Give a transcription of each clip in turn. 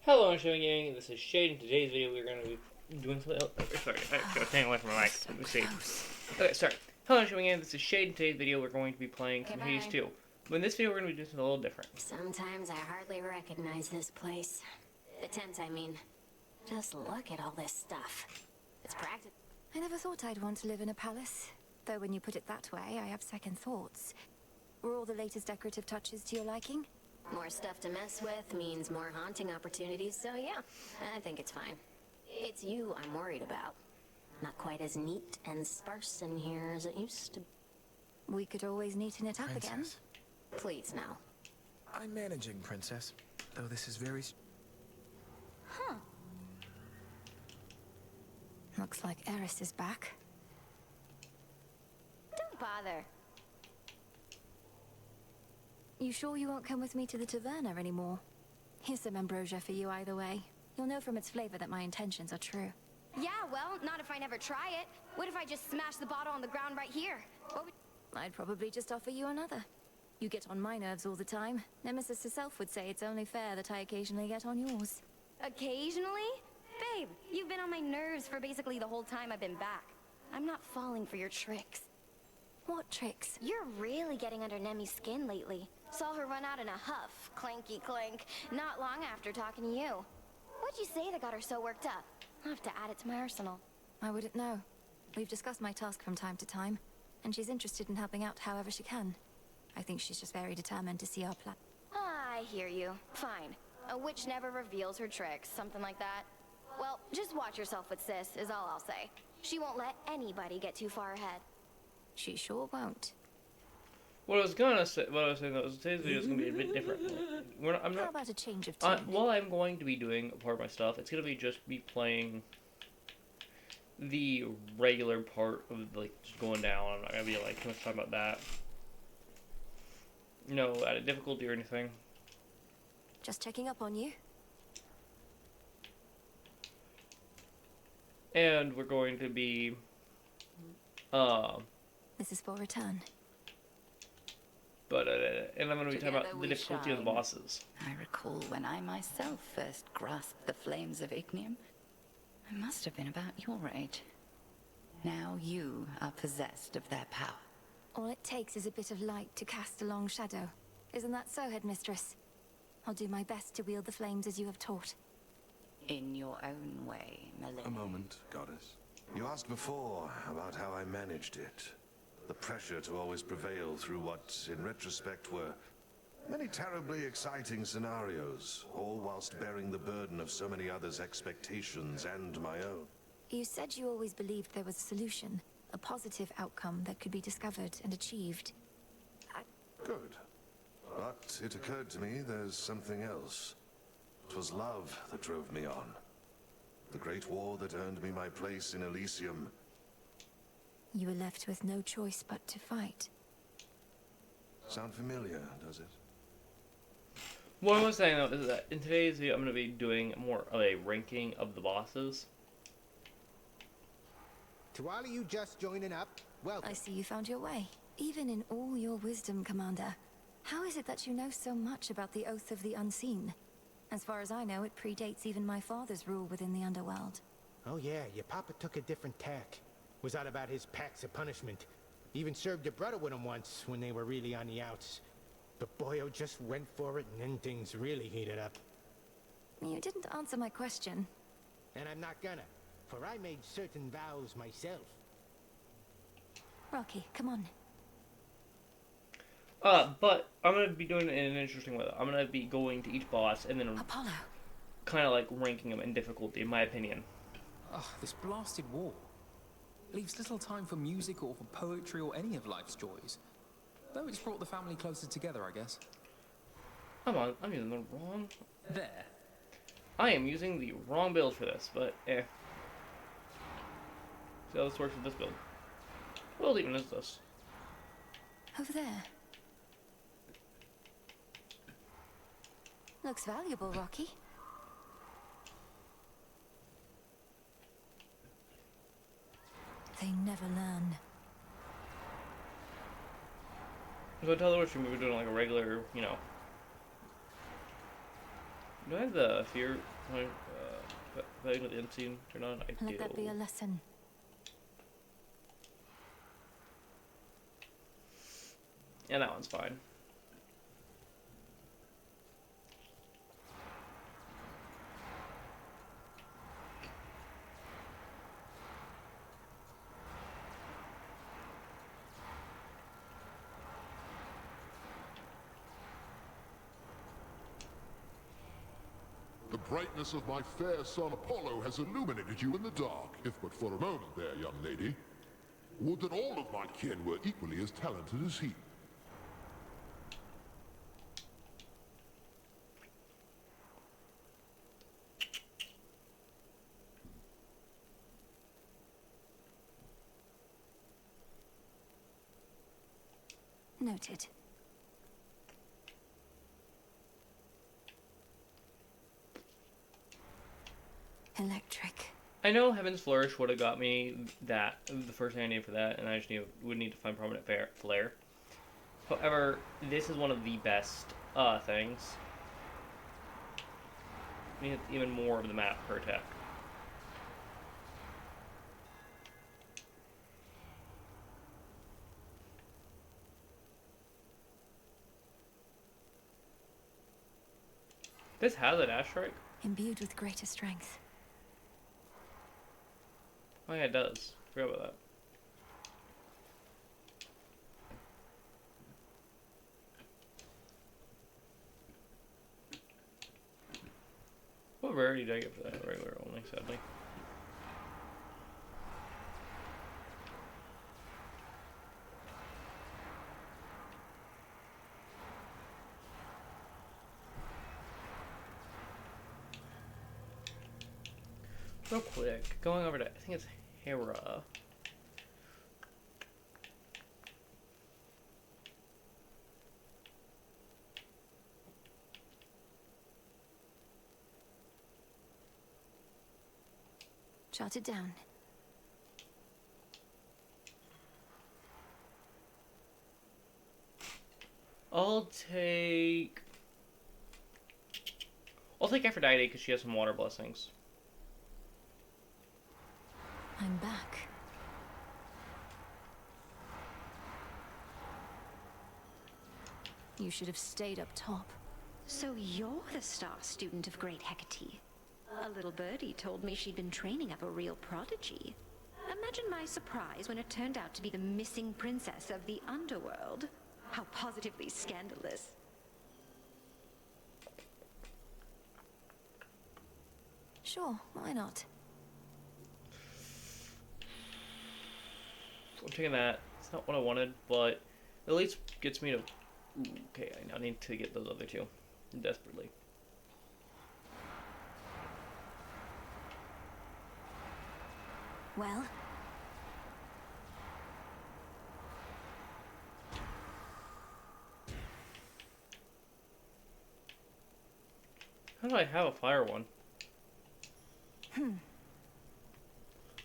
Hello, I'm Shane Gang. This is Shade. In today's video, we're going to be doing something else. Sorry, I got staying away from my mic. Let me see. Okay, sorry. Hello, I'm Shane Gang. This is Shade. In today's video, we're going to be playing some Hades 2. But in this video, we're going to be doing something a little different. Sometimes I hardly recognize this place. The tent, I mean. Just look at all this stuff. It's practical. I never thought I'd want to live in a palace. Though when you put it that way, I have second thoughts. Were all the latest decorative touches to your liking? More stuff to mess with means more haunting opportunities, so yeah, I think it's fine. It's you I'm worried about. Not quite as neat and sparse in here as it used to. We could always neaten it up again. Please, now. I'm managing, Princess. Though this is very... Huh. Looks like Eris is back. Don't bother. You sure you won't come with me to the taverna anymore? Here's some ambrosia for you either way. You'll know from its flavor that my intentions are true. Yeah, well, not if I never try it. What if I just smash the bottle on the ground right here? What would... I'd probably just offer you another. You get on my nerves all the time. Nemesis herself would say it's only fair that I occasionally get on yours. Occasionally? Babe, you've been on my nerves for basically the whole time I've been back. I'm not falling for your tricks. What tricks? You're really getting under Nemi's skin lately. Saw her run out in a huff, clanky clank, not long after talking to you. What'd you say that got her so worked up? I'll have to add it to my arsenal. I wouldn't know. We've discussed my task from time to time, and she's interested in helping out however she can. I think she's just very determined to see our plan. I hear you. Fine. A witch never reveals her tricks, something like that. Well, just watch yourself with Sis, is all I'll say. She won't let anybody get too far ahead. She sure won't. What I was saying though, is today's video is going to be a bit different. How about a change of tune? While I'm going to be doing a part of my stuff, it's going to be just me playing the regular part of, like, just going down. I'm not going to be, like, too much time about that. No added difficulty or anything. Just checking up on you. And we're going to be, This is for return. and I'm going to be talking about the difficulty of the bosses. I recall when I myself first grasped the flames of Ignium. I must have been about your age. Now you are possessed of their power. All it takes is a bit of light to cast a long shadow. Isn't that so, Headmistress? I'll do my best to wield the flames as you have taught. In your own way, Melina. A moment, Goddess. You asked before about how I managed it. The pressure to always prevail through what, in retrospect, were many terribly exciting scenarios, all whilst bearing the burden of so many others' expectations and my own. You said you always believed there was a solution, a positive outcome that could be discovered and achieved. Good. But it occurred to me there's something else. It was love that drove me on. The great war that earned me my place in Elysium. You were left with no choice but to fight. Sound familiar, does it? What I was saying though is that in today's video I'm going to be doing more of a ranking of the bosses. To all of you just joining up, welcome. I see you found your way. Even in all your wisdom, Commander, how is it that you know so much about the Oath of the Unseen? As far as I know, it predates even my father's rule within the underworld. Oh yeah, your papa took a different tack. Was all about his pacts of punishment. Even served your brother with him once when they were really on the outs. But Boyo just went for it and then things really heated up. You didn't answer my question. And I'm not gonna, for I made certain vows myself. Rocky, come on. But I'm going to be doing it in an interesting way. I'm going to be going to each boss and then Apollo. kind of like ranking them in difficulty, in my opinion. Ugh, this blasted war. Leaves little time for music or for poetry or any of life's joys. Though it's brought the family closer together, I guess. I'm using the wrong... There. I am using the wrong build for this, but eh. See how this works with this build. What build even is this? Over there. Looks valuable, Rocky. They never learn. So tell the witch we were doing like a regular, you know, Do I have the fear value of the unseen or not? I do. Let that be a lesson. Yeah, that one's fine. The brightness of my fair son Apollo has illuminated you in the dark, if but for a moment there, young lady. Would that all of my kin were equally as talented as he. Noted. Electric. I know Heaven's Flourish would have got me that, the first thing I needed for that, and I just would need to find Prominent Flare. However, this is one of the best things. I mean, it's even more of the map per attack. This has a dash strike? Imbued with greater strength. Oh yeah, it does. Forgot about that. What rarity did I get for that? Regular only, sadly. Real quick, going over to, I think it's Hera. Jot it down. I'll take Aphrodite because she has some water blessings. I'm back. You should have stayed up top. So you're the star student of Great Hecate. A little birdie told me she'd been training up a real prodigy. Imagine my surprise when it turned out to be the missing princess of the underworld. How positively scandalous. Sure, why not? I'm taking that. It's not what I wanted, but at least gets me to... Ooh, okay, I now need to get those other two. Desperately. Well? How do I have a fire one?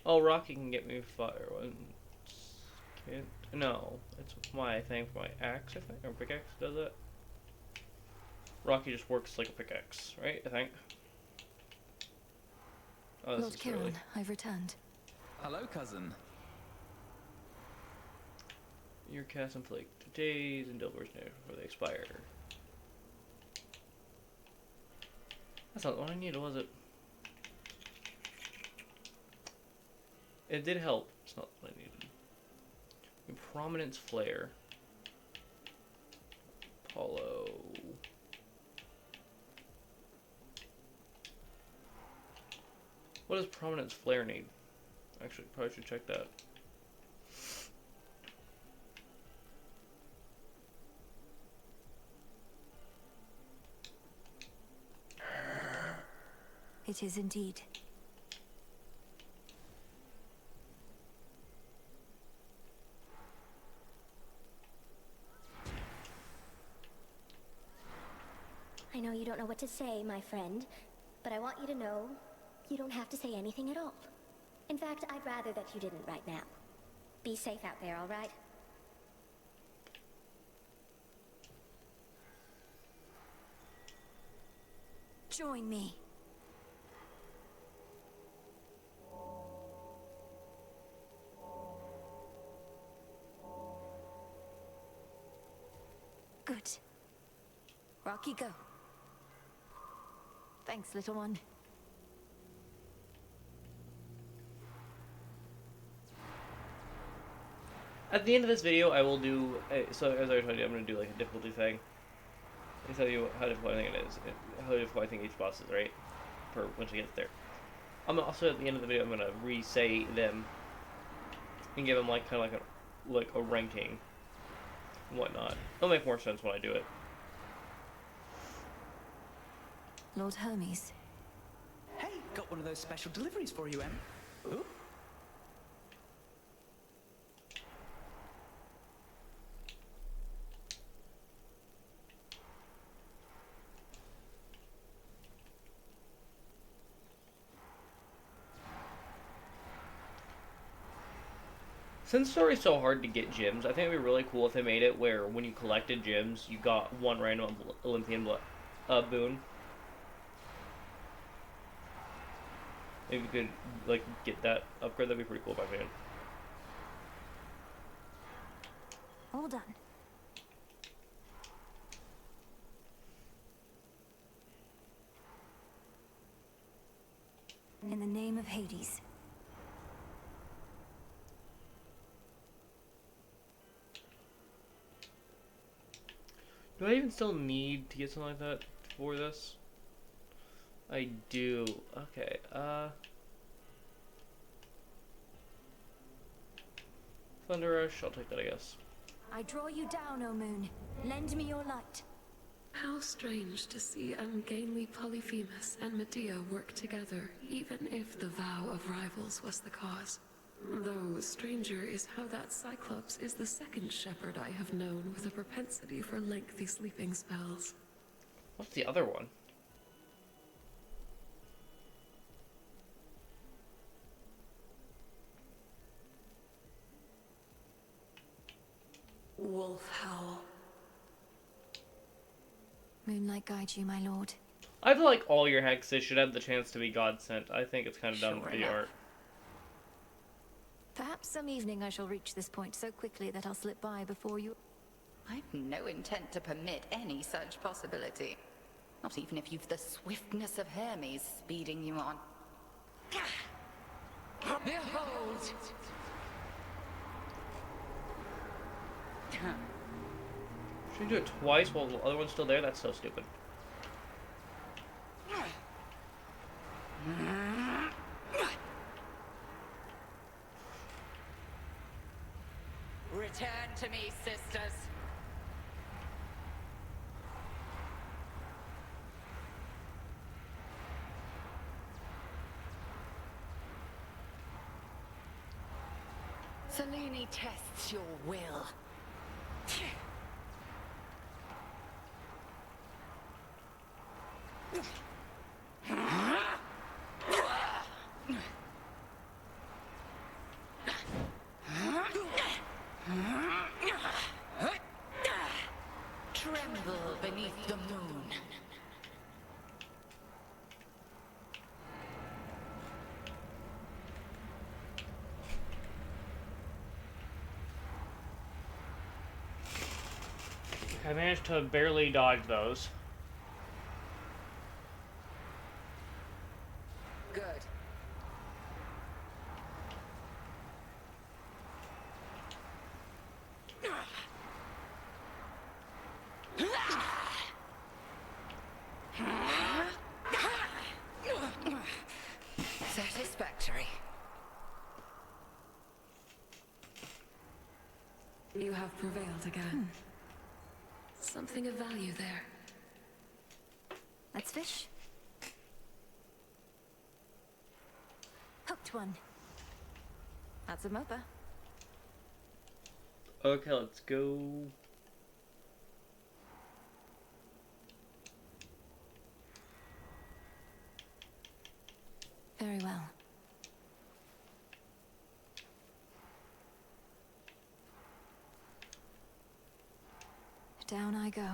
Oh, Rocky can get me fire ones. Can't... No, it's my thing for my axe, I think, or pickaxe does it. Rocky just works like a pickaxe, right? I think. Oh, this Lord is Chiron, early. I've returned. Hello, cousin. Your cast inflict days and Dilber's near before they expire. That's not what I needed, was it? It did help. It's not what I needed. Prominence Flare. Apollo. What does Prominence Flare need? Actually, probably should check that. It is indeed. I know you don't know what to say, my friend, but I want you to know you don't have to say anything at all. In fact, I'd rather that you didn't right now. Be safe out there, all right? Join me. Good. Rocky, go. Thanks, little one. At the end of this video, I will do, so as I told you, I'm going to do like a difficulty thing. I'll tell you how difficult I think it is, how difficult I think each boss is, right? For once we get there. I'm also, at the end of the video, I'm going to re-say them and give them like kind of like a ranking and whatnot. It'll make more sense when I do it. Lord Hermes. Hey, got one of those special deliveries for you, Em. Ooh. Since the story's so hard to get gems, I think it'd be really cool if they made it where when you collected gems, you got one random Olympian boon. Maybe you could, like, get that upgrade. That'd be pretty cool, by my opinion. All done. In the name of Hades. Do I even still need to get something like that for this? I do. Okay, Thunder Rush, I'll take that, I guess. I draw you down, O moon. Lend me your light. How strange to see ungainly Polyphemus and Medea work together, even if the vow of rivals was the cause. Though stranger is how that Cyclops is the second shepherd I have known with a propensity for lengthy sleeping spells. What's the other one? Wolf Howl. Moonlight guide you, my lord. I feel like all your hexes should have the chance to be God sent. I think it's kind of dumb Sure for the enough. art. Perhaps some evening I shall reach this point so quickly that I'll slip by before you... I've no intent to permit any such possibility. Not even if you've the swiftness of Hermes speeding you on. Behold! Should you do it twice while the other one's still there? That's so stupid. Return to me, sisters. Selene tests your will. Tremble beneath the moon. I managed to barely dodge those. Good. Satisfactory. You have prevailed again. Something of value there. Let's fish. Hooked one. That's a mopa. Okay, let's go. Very well. Down I go.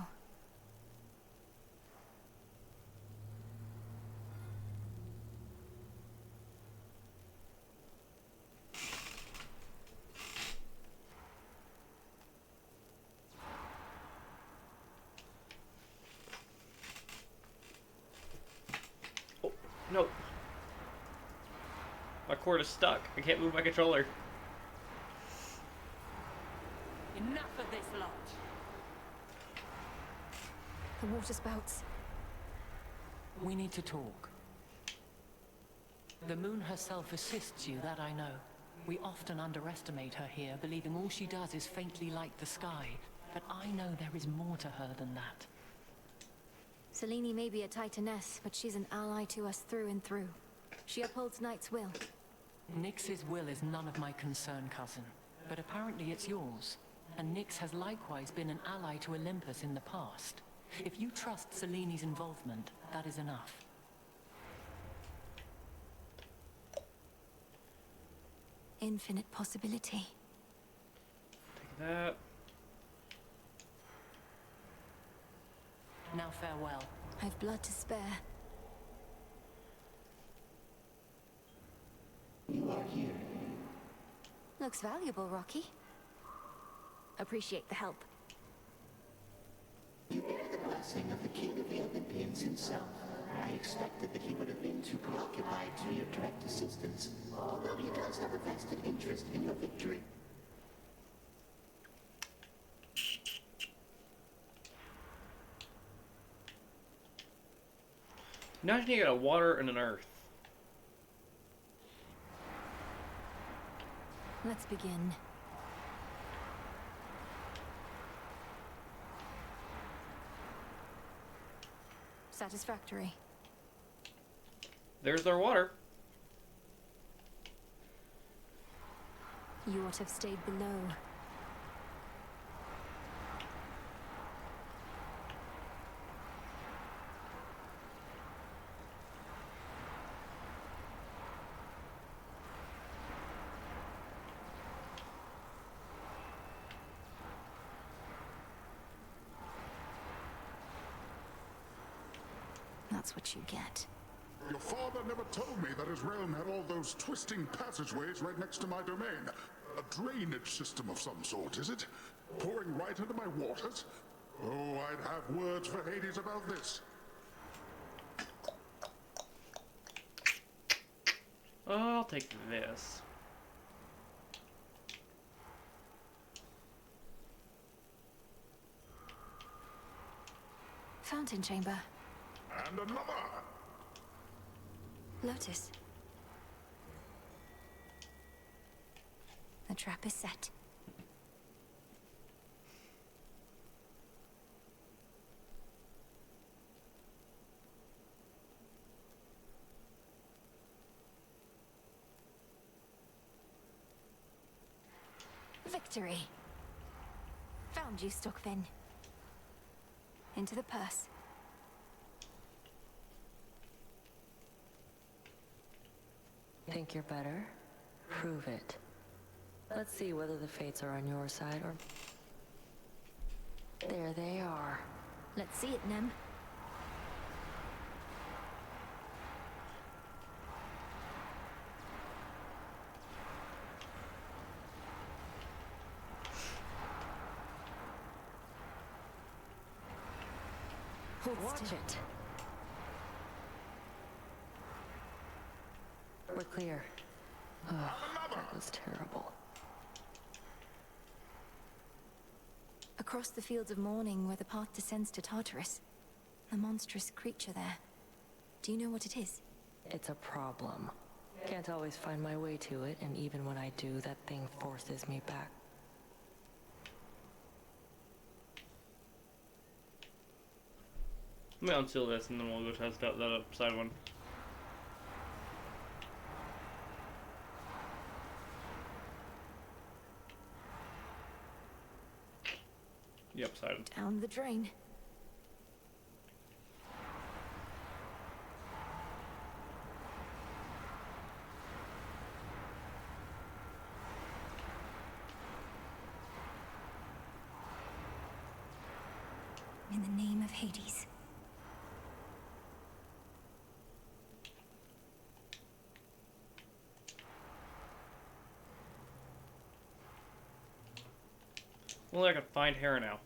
No. My cord is stuck. I can't move my controller. Enough of this lot. The water spouts. We need to talk. The moon herself assists you, that I know. We often underestimate her here, believing all she does is faintly light the sky. But I know there is more to her than that. Selene may be a Titaness, but she's an ally to us through and through. She upholds Knight's will. Nyx's will is none of my concern, cousin. But apparently it's yours. And Nyx has likewise been an ally to Olympus in the past. If you trust Selene's involvement, that is enough. Infinite possibility. Take that. Now farewell. I've blood to spare. You are here. Looks valuable, Rocky. Appreciate the help. You bear the blessing of the King of the Olympians himself. I expected that he would have been too preoccupied to your direct assistance, although he does have a vested interest in your victory. Now I need a water and an earth. Let's begin. Satisfactory. There's our water. You ought to have stayed below. That's what you get. Your father never told me that his realm had all those twisting passageways right next to my domain. A drainage system of some sort, is it? Pouring right into my waters? Oh, I'd have words for Hades about this. I'll take this. Fountain chamber. And another! Lotus. The trap is set. Victory. Found you, Stockfin. Into the purse. Think you're better? Prove it. Let's see whether the fates are on your side or... There they are. Let's see it, Nem. Watch it. We're clear. Ugh, that was terrible. Across the fields of mourning where the path descends to Tartarus. The monstrous creature there. Do you know what it is? It's a problem. Can't always find my way to it, and even when I do, that thing forces me back. Let me unseal this and then we'll go test out that upside one. The upside. Down the drain. In the name of Hades. Well, I can find Hera now.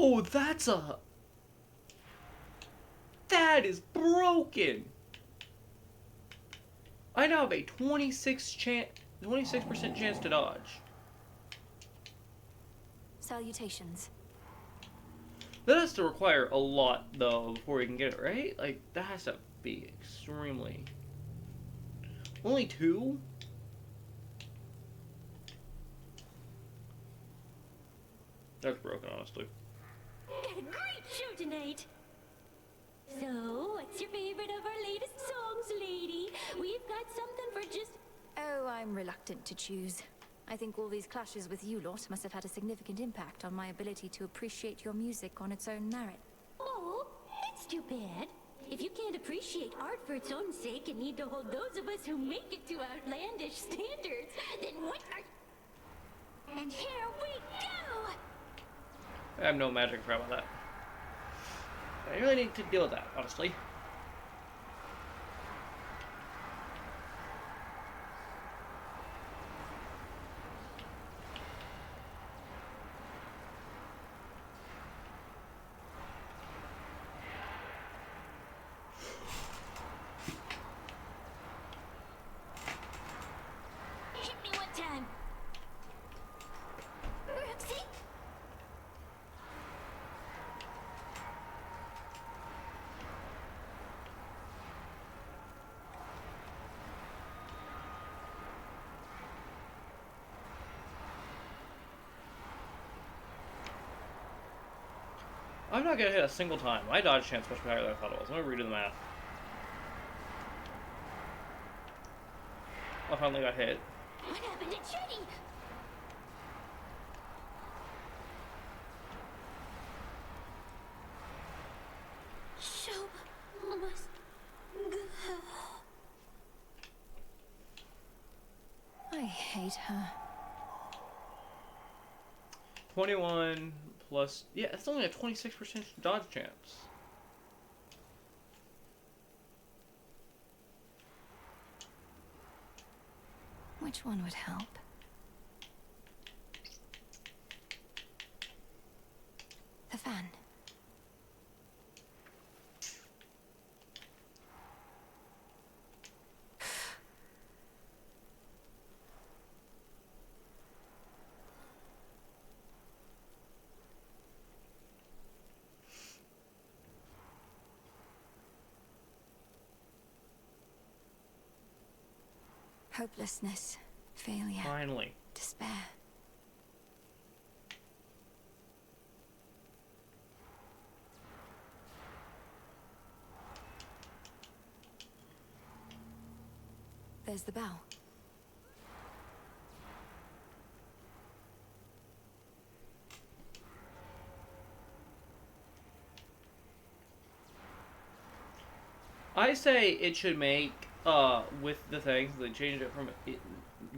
Oh, that is broken. I now have a 26% chance to dodge. Salutations. That has to require a lot, though, before we can get it, right? Like, that has to be extremely... Only 2? That's broken, honestly. Had a great show tonight. So, what's your favorite of our latest songs, lady? We've got something for just... Oh, I'm reluctant to choose. I think all these clashes with you lot must have had a significant impact on my ability to appreciate your music on its own merit. Oh, it's too bad. If you can't appreciate art for its own sake and need to hold those of us who make it to outlandish standards, then what are... And here we go! I have no magic for about that. I really need to deal with that, honestly. Hit me one time. Roxy? I'm not gonna hit a single time. My dodge chance much higher than I thought it was. I'm gonna redo the math. I finally got hit. What happened to Chetty? Show must go. I hate her. 21 plus... Yeah, it's only a 26% dodge chance. Which one would help? The fan. Hopelessness, failure, Finally. despair. There's the bow. I say it should make, with the things, they changed it from it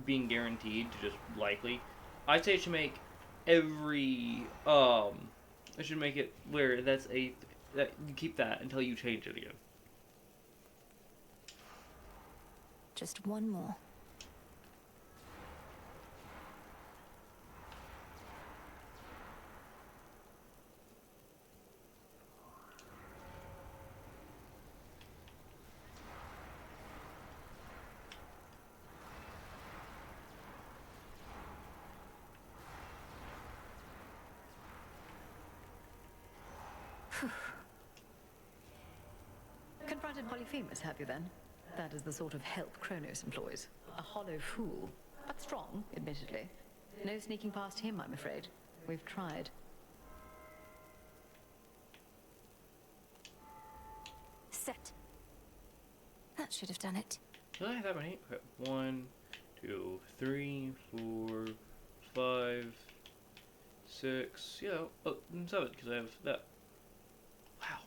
being guaranteed to just likely. I'd say it should make every, it should make it where that you keep that until you change it again. Just one more. Confronted Polyphemus, have you then? That is the sort of help Kronos employs. A hollow fool, but strong, admittedly. No sneaking past him, I'm afraid. We've tried. Set. That should have done it. Did I have that many? Okay. 1, 2, 3, 4, 5, 6. Yeah, 7 because I have that. Wow.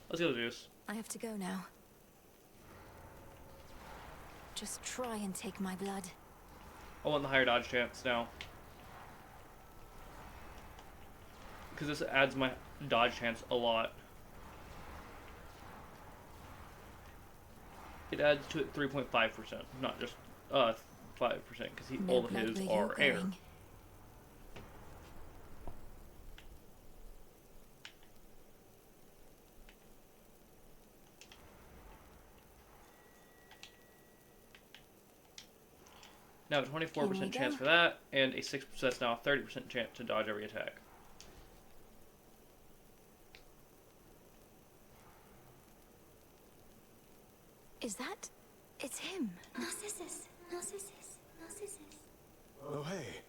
Let's go, Zeus. I have to go now. Just try and take my blood. I want the higher dodge chance now. Because this adds my dodge chance a lot. it adds to it 3.5%, not just 5%, because all of his are air. Now a 24% chance for that, and a 6%. That's now a 30% chance to dodge every attack. Is that? It's him. Narcissus. Narcissus. Narcissus. Oh, hey.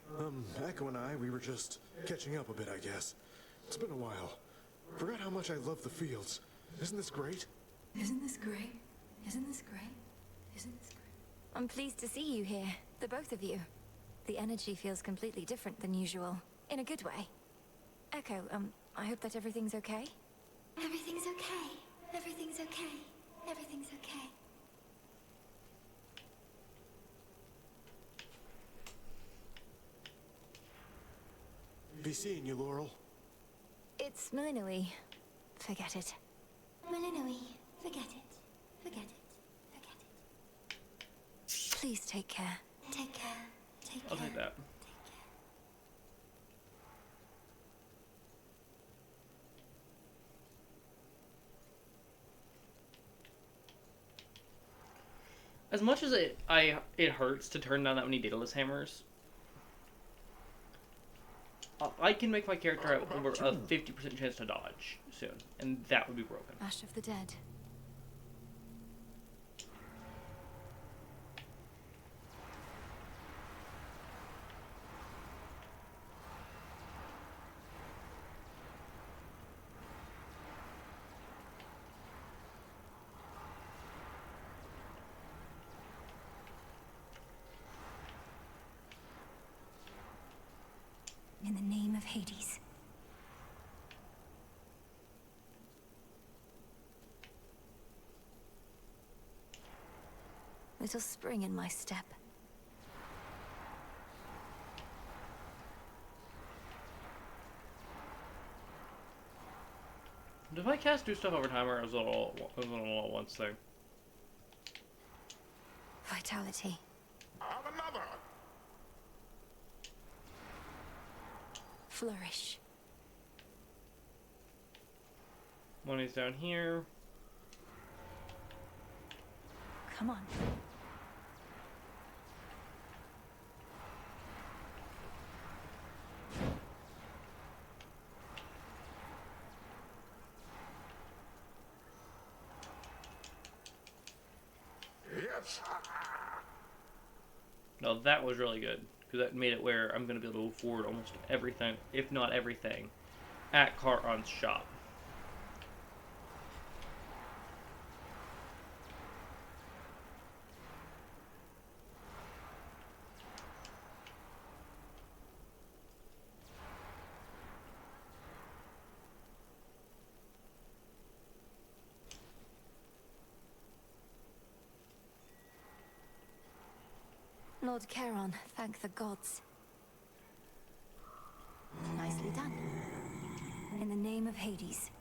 Echo and I, we were just catching up a bit, I guess. It's been a while. Forgot how much I love the fields. Isn't this great? Isn't this great? Isn't this great? Isn't this great? I'm pleased to see you here, the both of you. The energy feels completely different than usual, in a good way. Echo, I hope that everything's okay? Everything's okay. Everything's okay. Everything's okay. Be seeing you, Laurel. It's Malinoi. Forget it. Malinoi. Forget it. Forget it. Forget it. Please take care. Take care. Take I'll care. take that. As much as it hurts to turn down that many Daedalus hammers, I can make my character have over a 50% chance to dodge soon, and that would be broken. Ash of the Dead. In the name of Hades. Little spring in my step. Did my cast do stuff over time, or was it all at once thing? Vitality. Have another. Flourish. Money's down here. Come on. Yes. No, that was really good, because that made it where I'm going to be able to afford almost everything, if not everything, at Charon's shop. Lord Charon, thank the gods. Nicely done. In the name of Hades.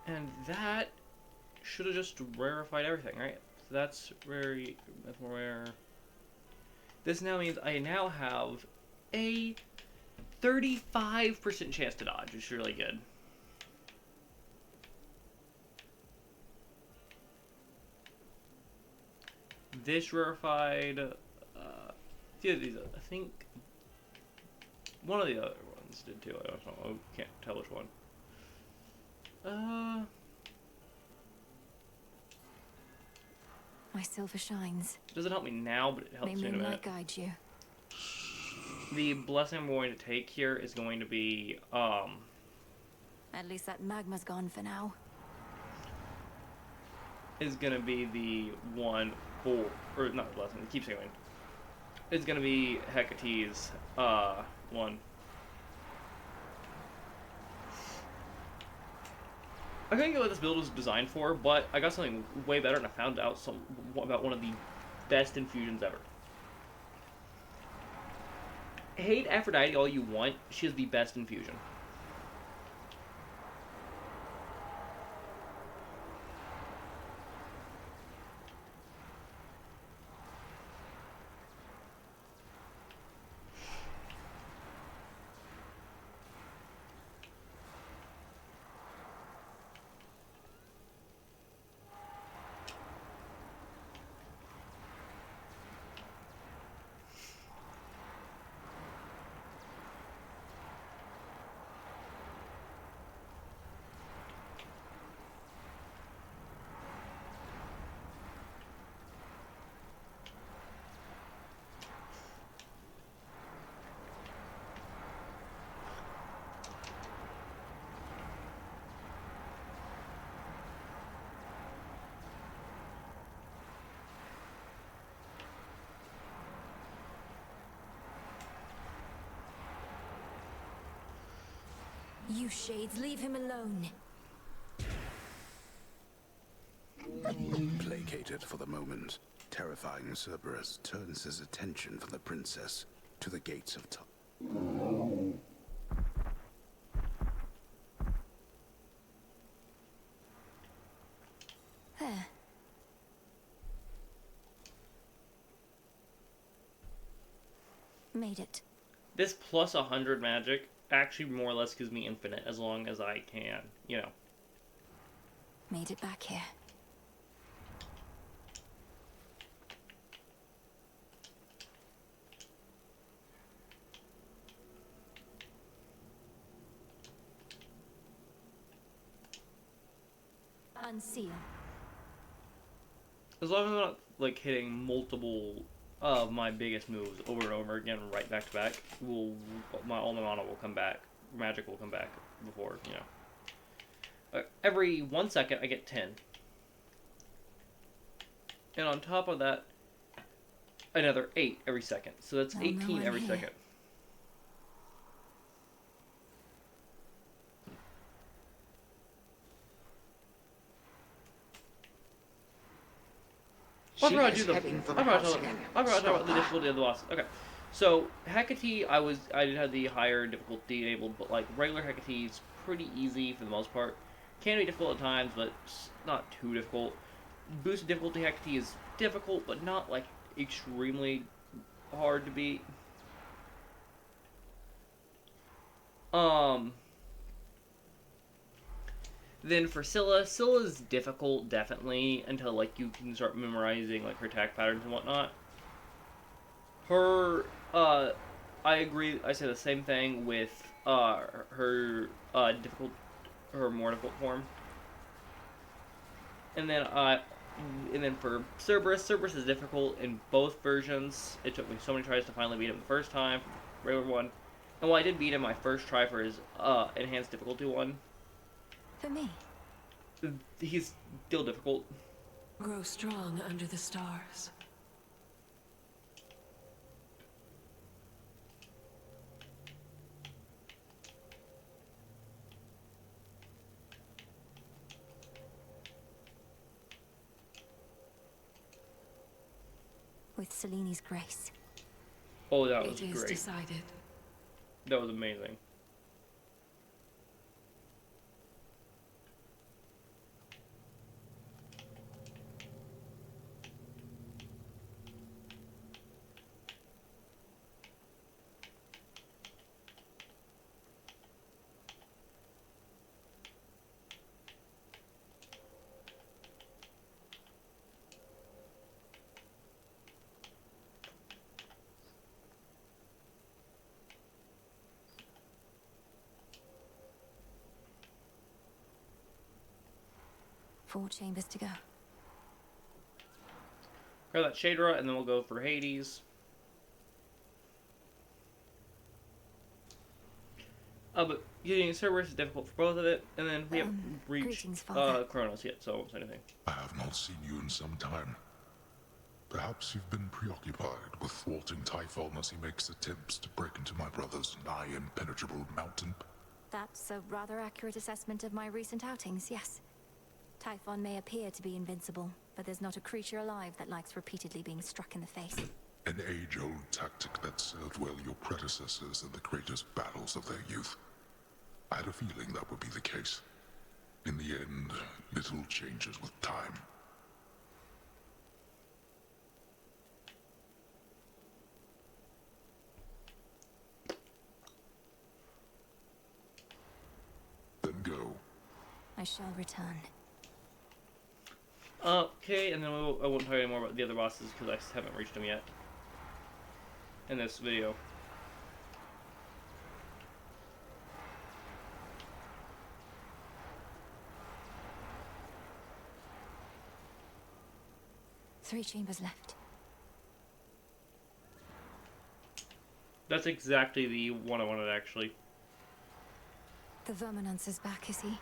And that should have just rarefied everything, right? So that's rare. That's more rare. This now means I now have a 35% chance to dodge, which is really good. This rarefied, few of these, I think, one of the other ones did too, I don't know, I can't tell which one. My silver shines. Doesn't help me now, but it helps May me in a moonlight minute. guide you. The blessing I'm going to take here is going to be, At least that magma's gone for now. is going to be the one for, or not the blessing, it keeps going. It's going to be Hecate's, one. I couldn't get what this build was designed for, but I got something way better, and I found out about one of the best infusions ever. Hate Aphrodite all you want, she has the best infusion. You shades, leave him alone. Placated for the moment, terrifying Cerberus turns his attention from the princess to the gates of time. There. Made it. This plus 100 magic actually more or less gives me infinite as long as I can, you know. Made it back here. Unseal. As long as I'm not, like, hitting multiple of my biggest moves over and over again, right back to back, all my mana will come back. Magic will come back before, you know. Every 1 second, I get 10. And on top of that, another 8 every second. So that's 18 every second. I forgot to talk about the difficulty of the boss. Okay, so Hecate, I did have the higher difficulty enabled, but like regular Hecate is pretty easy for the most part. Can be difficult at times, but it's not too difficult. Boosted difficulty Hecate is difficult, but not like extremely hard to beat. Then for Scylla's difficult, definitely, until, like, you can start memorizing, like, her attack patterns and whatnot. Her, I agree, I say the same thing with, her more difficult form. And then for Cerberus is difficult in both versions. It took me so many tries to finally beat him the first time, for the regular one. And while I did beat him my first try for his, enhanced difficulty one, for me, he's still difficult. Grow strong under the stars. With Seleni's grace. Oh, that was great. It is great. Decided. That was amazing. Four chambers to go. Grab that Shadra, and then we'll go for Hades. But getting Cerberus is difficult for both of it, and then we haven't reached Kronos yet, so I won't say anything. I have not seen you in some time. Perhaps you've been preoccupied with thwarting Typhon as he makes attempts to break into my brother's nigh impenetrable mountain. That's a rather accurate assessment of my recent outings, yes. Typhon may appear to be invincible, but there's not a creature alive that likes repeatedly being struck in the face. An age-old tactic that served well your predecessors in the greatest battles of their youth. I had a feeling that would be the case. In the end, little changes with time. Then go. I shall return. Okay, and then I won't tell you any more about the other bosses because I haven't reached them yet in this video. Three chambers left. That's exactly the one I wanted, actually. The Verminance is back, is he?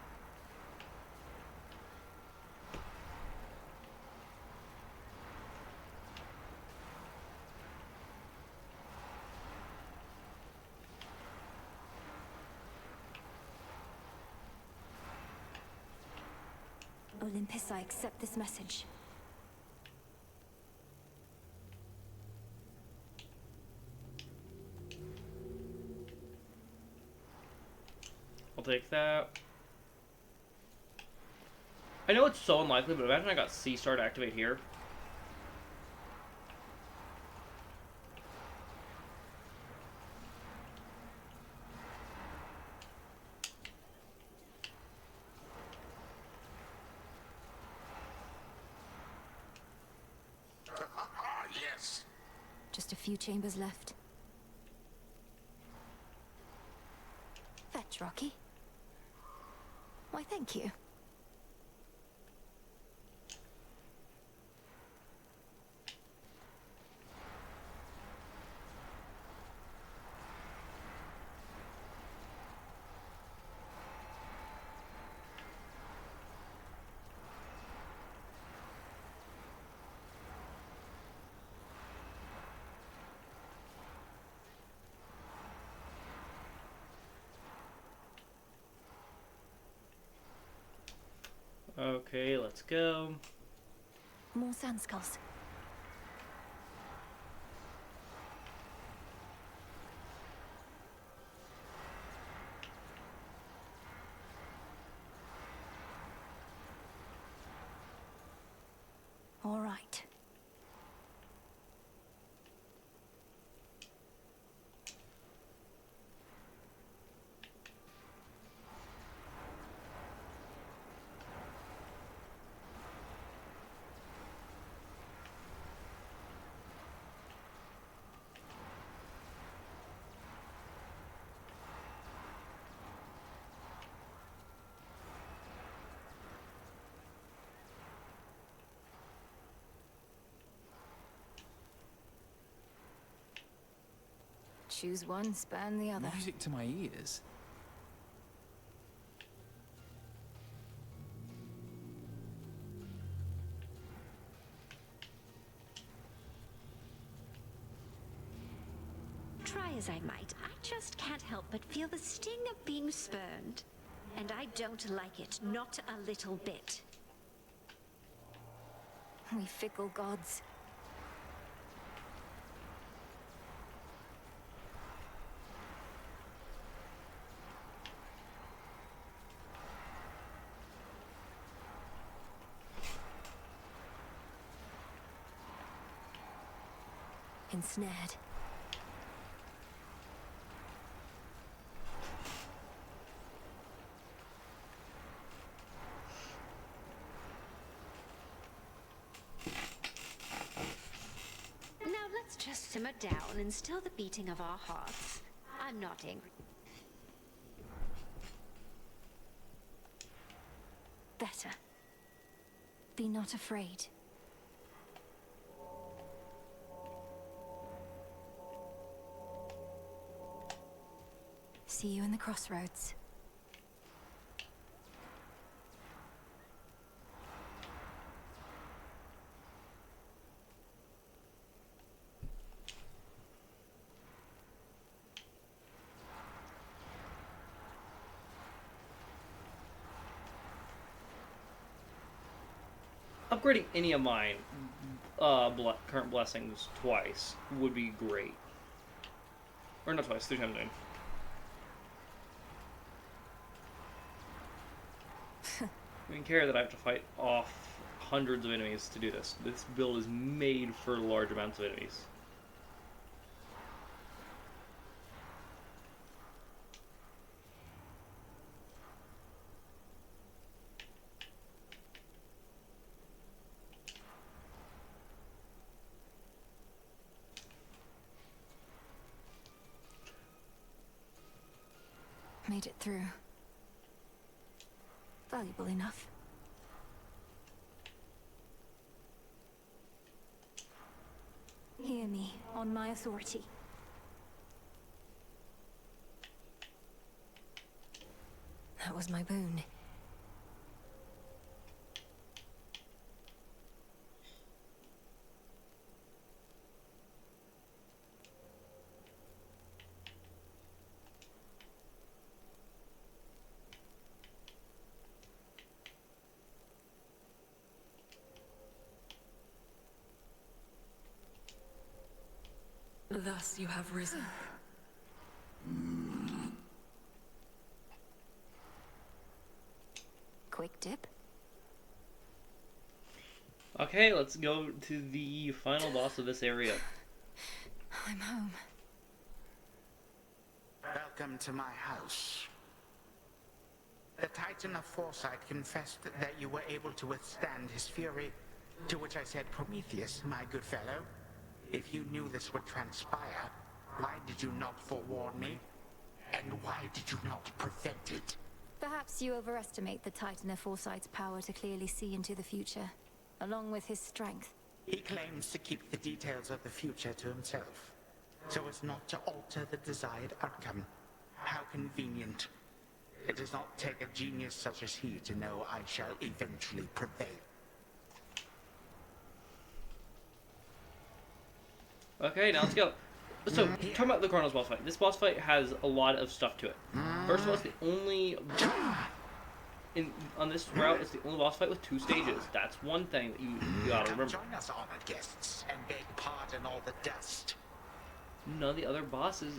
Olympus, I accept this message. I'll take that. I know it's so unlikely, but imagine I got C-Star to activate here. Yes. Just a few chambers left. Fetch, Rocky. Why, thank you. Okay, let's go. More sand skulls. All right. Choose one, spurn the other. Music to my ears. Try as I might, I just can't help but feel the sting of being spurned. And I don't like it, not a little bit. We fickle gods. Ensnared. Now let's just simmer down and still the beating of our hearts. I'm not angry. Better. Be not afraid. See you in the crossroads. Upgrading any of mine current blessings twice would be great. Or not twice, 3 times 9. I mean, care that I have to fight off hundreds of enemies to do this. This build is made for large amounts of enemies. Made it through. Valuable enough. Hear me, on my authority. That was my boon. Thus you have risen. Quick dip. Okay, let's go to the final boss of this area. I'm home. Welcome to my house. The Titan of Foresight confessed that you were able to withstand his fury, to which I said, Prometheus, my good fellow, if you knew this would transpire, why did you not forewarn me? And why did you not prevent it? Perhaps you overestimate the Titan of Foresight's power to clearly see into the future, along with his strength. He claims to keep the details of the future to himself, so as not to alter the desired outcome. How convenient. It does not take a genius such as he to know I shall eventually prevail. Okay, now let's go. So, talking about the Chronos boss fight. This boss fight has a lot of stuff to it. First of all, it's the only... on this route, it's the only boss fight with 2 stages. That's one thing that you gotta remember. Join us, honored guests, and beg pardon all the dust. None of the other bosses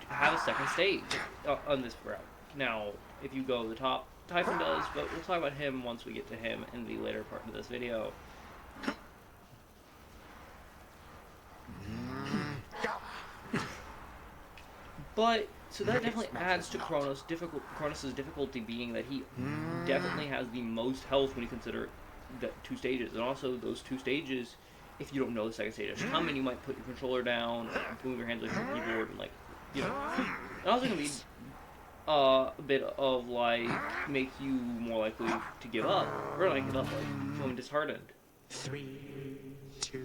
have a second stage on this route. Now, if you go to the top, Typhon does, but we'll talk about him once we get to him in the later part of this video. But, so that definitely adds to Kronos' difficulty, being that he definitely has the most health when you consider the 2 stages. And also, those 2 stages, if you don't know the second stage is coming, you might put your controller down, move your hands like your keyboard, and, like, you know. It's also going to be a bit of, like, make you more likely to give up, or not give up, like, feeling disheartened. 3, 2,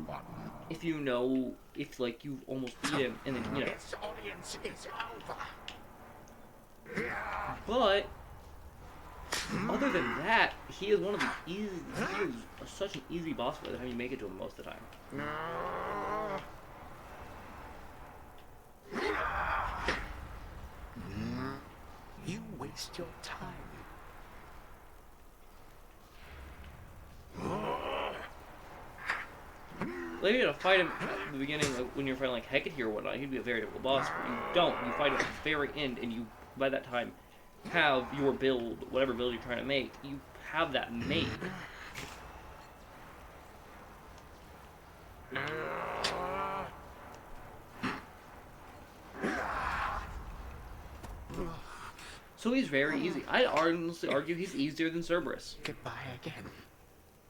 1. If you know, if, like, you've almost beat him, and then, you know. This audience is over. But, other than that, he is one of the easy, he is such an easy boss by the time you make it to him most of the time. You waste your time. Like, you gotta fight him at the beginning, like, when you're fighting like Hecate or whatnot, he'd be a very difficult boss, but you don't. You fight him at the very end, and you, by that time, have your build, whatever build you're trying to make, you have that made. So he's very easy. I'd honestly argue he's easier than Cerberus. Goodbye again.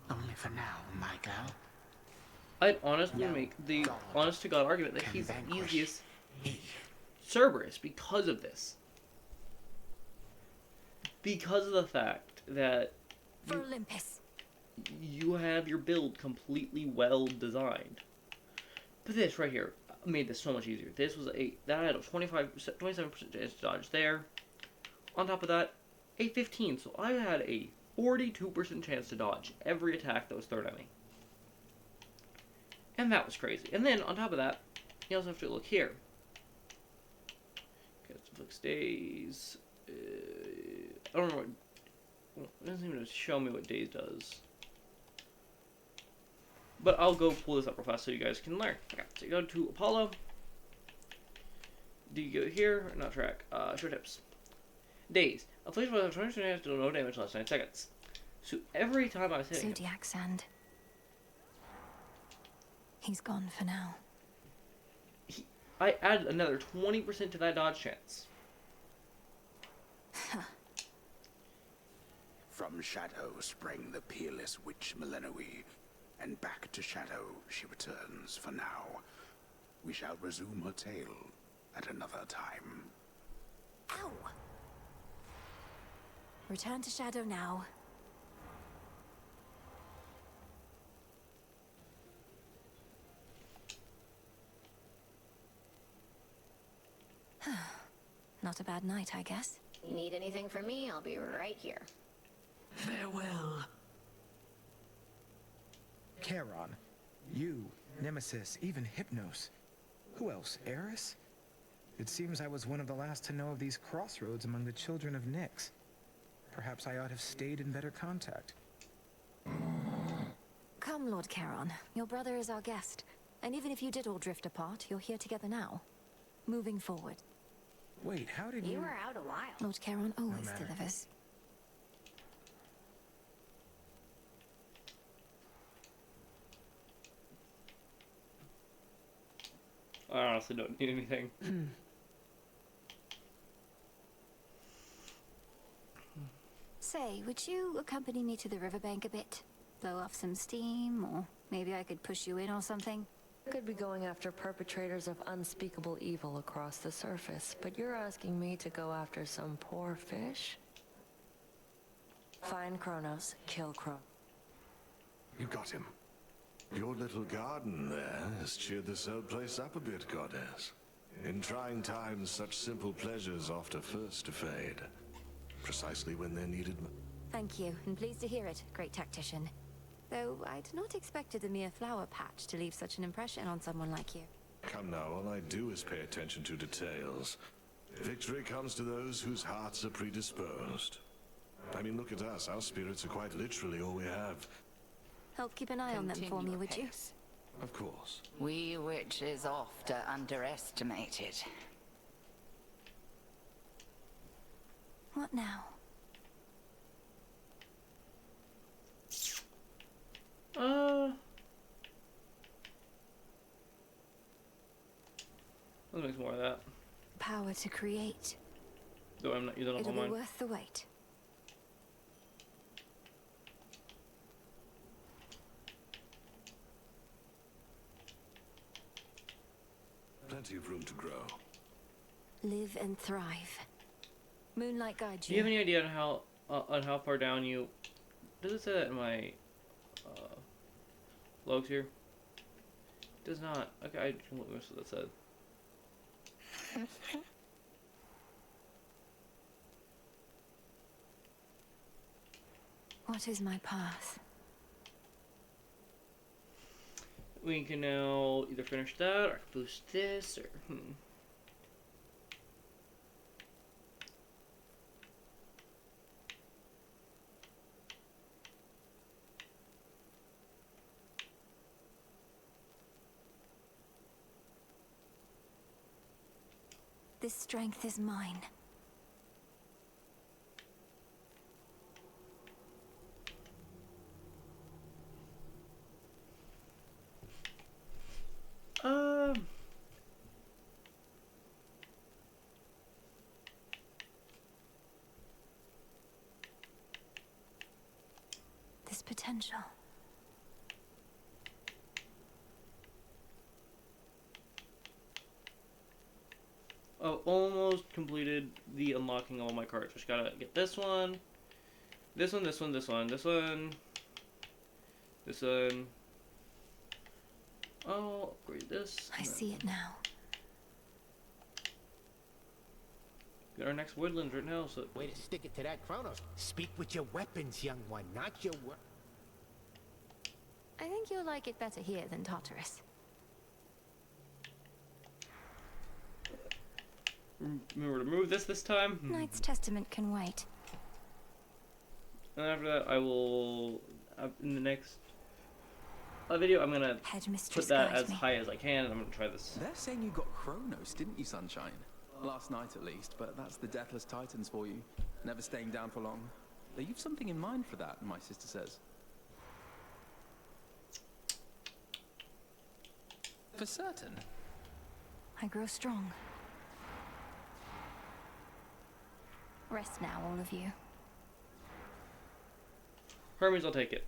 Only for now, my girl. I'd honestly make the honest-to-God argument that he's the easiest Cerberus because of this. Because of the fact that For Olympus. You have your build completely well designed. But this right here made this so much easier. This was that had a 27% chance to dodge there. On top of that, a 15. So I had a 42% chance to dodge every attack that was thrown at me. And that was crazy. And then, on top of that, you also have to look here. Okay, so flick stays. I don't know what... It doesn't even show me what days does. But I'll go pull this up real fast so you guys can learn. Okay, so you go to Apollo. Do you go here? Not track. Short tips. Days. A place where the 20% has to do no damage less than 9 seconds. So every time I was hitting Zodiac Sand. He's gone for now. I added another 20% to that dodge chance. From Shadow sprang the peerless witch Melinoe, and back to Shadow she returns for now. We shall resume her tale at another time. Ow! Return to Shadow now. Not a bad night, I guess. Need anything from me? I'll be right here. Farewell. Charon, you, Nemesis, even Hypnos. Who else? Eris? It seems I was one of the last to know of these crossroads among the children of Nyx. Perhaps I ought to have stayed in better contact. Come Come, Lord Charon. Your brother is our guest. And even if you did all drift apart, you're here together now. Moving forward. Wait, how did you... You were out a while. Lord Charon always matter. delivers. I honestly don't need anything. Say, would you accompany me to the riverbank a bit? Blow off some steam, or maybe I could push you in or something? Could be going after perpetrators of unspeakable evil across the surface, but you're asking me to go after some poor fish? Find Kronos, kill Kronos. You got him. Your little garden there has cheered this old place up a bit, Goddess. In trying times, such simple pleasures often first to fade. Precisely when they're needed. Thank you, and pleased to hear it, great tactician. Though I'd not expected a mere flower patch to leave such an impression on someone like you. Come now, all I do is pay attention to details. Victory comes to those whose hearts are predisposed. I mean, look at us. Our spirits are quite literally all we have. Help keep an eye on them for me, would you? Of course. We witches oft are underestimated. What now? Let's make some more of that. Power to create. Though I'm not using all It'll be mine. worth the wait. Plenty of room to grow. Live and thrive. Moonlight guides Do you have any idea on how far down you? Does it say that in my logs here? It does not. Okay, I can look what that said. What is my path? We can now either finish that or boost this or This strength is mine. This potential. I've almost completed the unlocking all my cards. Just gotta get this one, this one, this one, this one, this one, this one. Oh, upgrade this. I see it now. Got our next woodlands right now, so... Way to stick it to that, Kronos. Speak with your weapons, young one, not your I think you'll like it better here than Tartarus. Remember to move this time. Knight's Testament can wait. And after that, I will... in the next video, I'm gonna put that as high as I can, and I'm gonna try this. They're saying you got Kronos, didn't you, Sunshine? Last night, at least, but that's the Deathless Titans for you. Never staying down for long. You've something in mind for that, my sister says. For certain. I grow strong. Rest now, all of you. Hermes, I'll take it.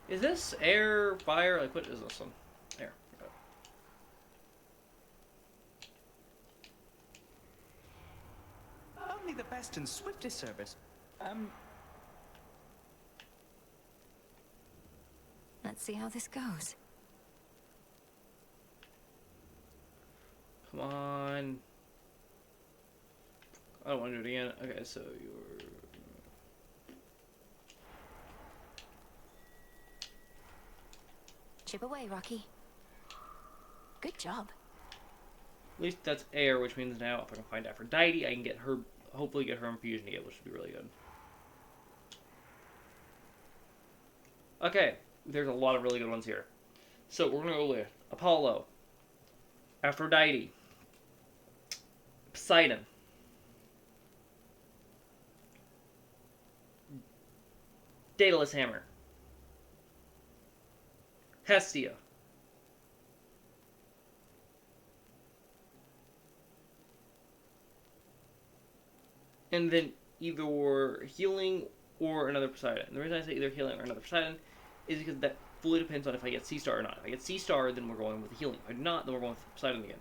Is this air, fire? Like, what is this one? Air. Only the best and swiftest service. Let's see how this goes. Come on. I don't want to do it again. Okay, so you're... Chip away, Rocky. Good job. At least that's air, which means now if I can find Aphrodite, I can get her, hopefully get her infusion again, which would be really good. Okay, there's a lot of really good ones here. So we're going to go with Apollo, Aphrodite, Poseidon, Daedalus Hammer, Hestia, and then either healing or another Poseidon. And the reason I say either healing or another Poseidon is because that fully depends on if I get Sea Star or not. If I get Sea Star, then we're going with the healing. If I do not, then we're going with Poseidon again.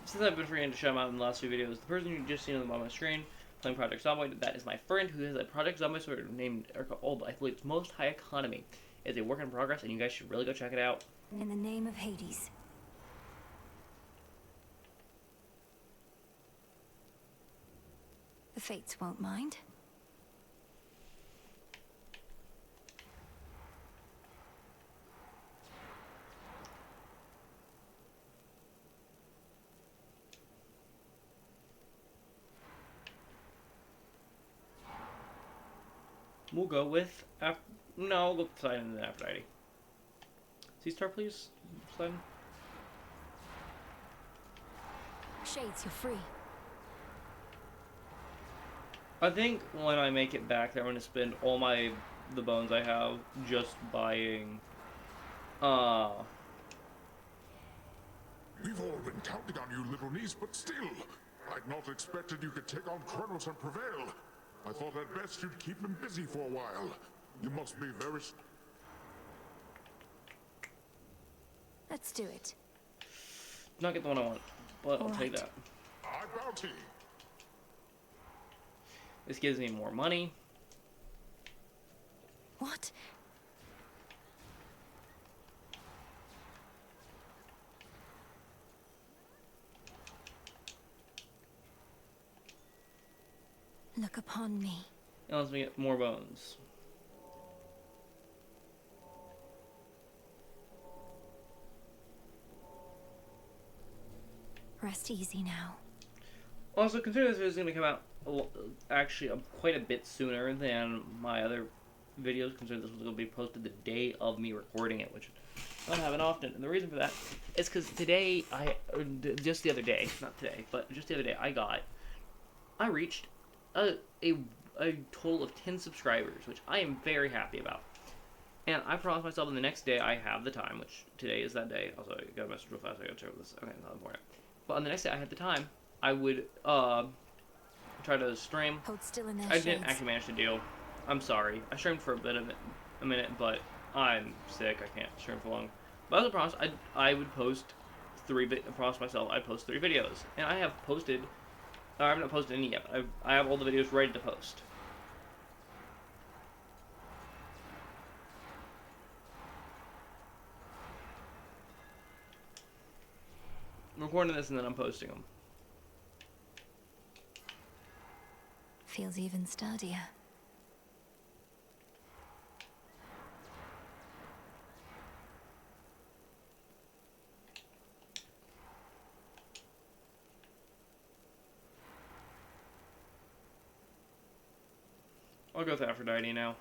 Since I've been forgetting to shout him out in the last few videos, the person you just seen on the bottom of my screen playing Project Zomboid, that is my friend who has a Project Zomboid sword named Erica Old. I believe it's Most High Economy. It's a work in progress, and you guys should really go check it out. In the name of Hades. The Fates won't mind. We'll go with no, we'll go with Poseidon and then Aphrodite. Sea Star, please, Poseidon. Shades, you're free. I think when I make it back there, I'm gonna spend all the bones I have just buying. We've all been counting on you, little niece, but still, I'd not expected you could take on Kronos and prevail. I thought at best you'd keep him busy for a while. You must be very... Let's do it. Not get the one I want, but I'll take that. High bounty. This gives me more money. What? Look upon me. It lets me get more bones. Rest easy now. Also, consider this video is going to come out actually quite a bit sooner than my other videos. Consider this was going to be posted the day of me recording it, which I don't happen often. And the reason for that is because today, just the other day, not today, but just the other day, I reached a total of 10 subscribers, which I am very happy about. And I promised myself on the next day I have the time, which today is that day. Also, I got a message real fast, I gotta check this. Okay, not important. But on the next day I had the time, I would try to stream. Hold still in there, I didn't actually manage to do. I'm sorry. I streamed for a minute, but I'm sick. I can't stream for long. But as I promised, I would post I promised myself I'd post 3 videos. And I have posted, I haven't posted any yet. I have all the videos ready to post. I'm recording this and then I'm posting them. Feels even sturdier. I'll go with Aphrodite now.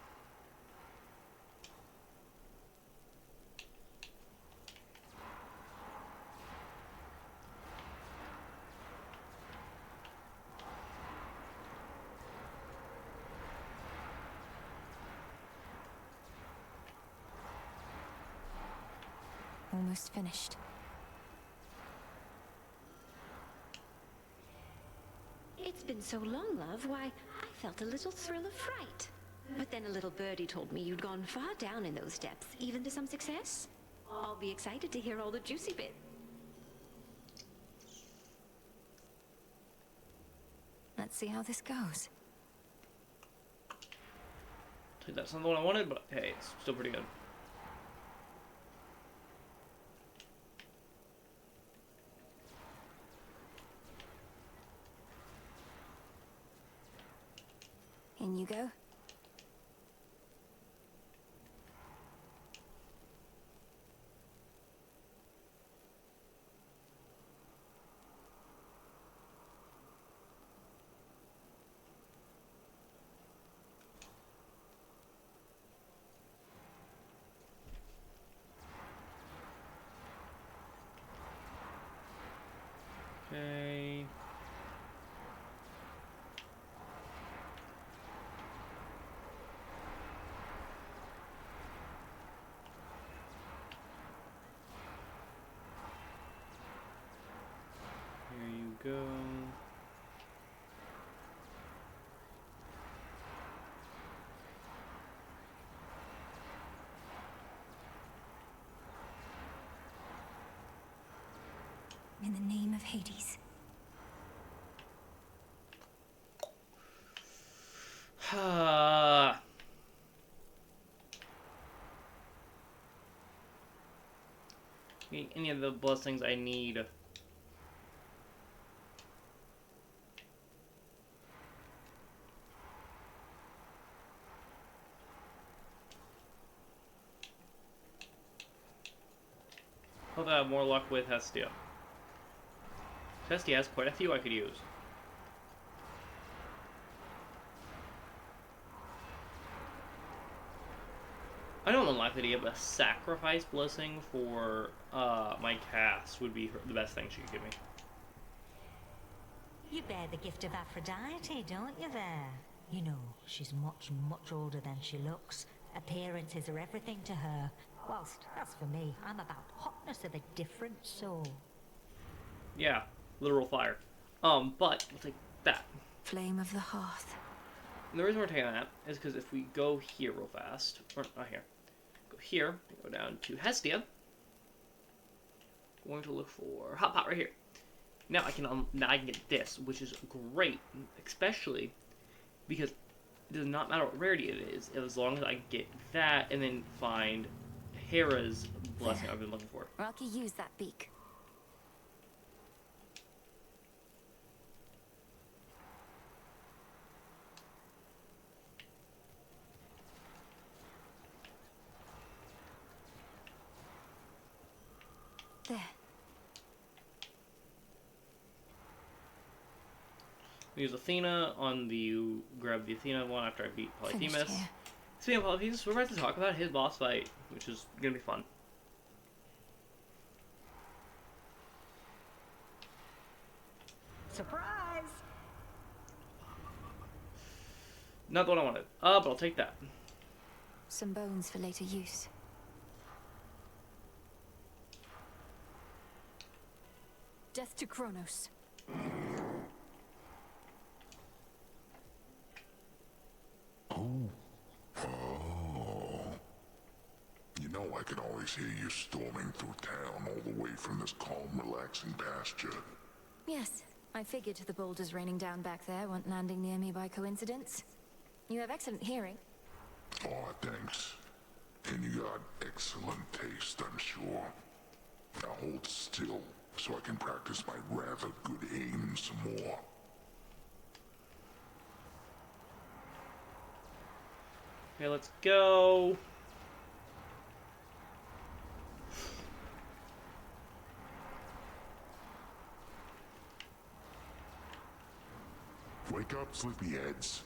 Almost finished. It's been so long, love. Why, I felt a little thrill of fright. But then a little birdie told me you'd gone far down in those depths, even to some success. I'll be excited to hear all the juicy bits. Let's see how this goes. That's not the one I wanted, but hey, it's still pretty good. In you go. Okay. Here you go. In the name of Hades. Any of the blessings I need. Hope I have more luck with Hestia. Hestia has quite a few I could use. I don't unlikely to give a sacrifice blessing for my cast would be the best thing she could give me. You bear the gift of Aphrodite, don't you there? You know, she's much, much older than she looks. Appearances are everything to her. Whilst, as for me, I'm about hotness of a different sort. Yeah, literal fire. But we'll take that. Flame of the hearth. And the reason we're taking that is because if we go here real fast, or not here, go here, go down to Hestia. Going to look for hot pot right here. Now I can get this, which is great, especially because it does not matter what rarity it is, as long as I get that and then find Hera's blessing I've been looking for. Rocky, use that beak. There. Use Athena on the grab the Athena one after I beat Polyphemus. Speaking of Polyphemus, we're about to talk about his boss fight, which is gonna be fun. Surprise! Not the one I wanted. But I'll take that. Some bones for later use. Death to Kronos. You know I can always hear you storming through town all the way from this calm, relaxing pasture. Yes, I figured the boulders raining down back there weren't landing near me by coincidence. You have excellent hearing. Aw, thanks. And you got excellent taste, I'm sure. Now hold still, so I can practice my rather good aim some more. Okay, let's go. Wake up, sleepyheads.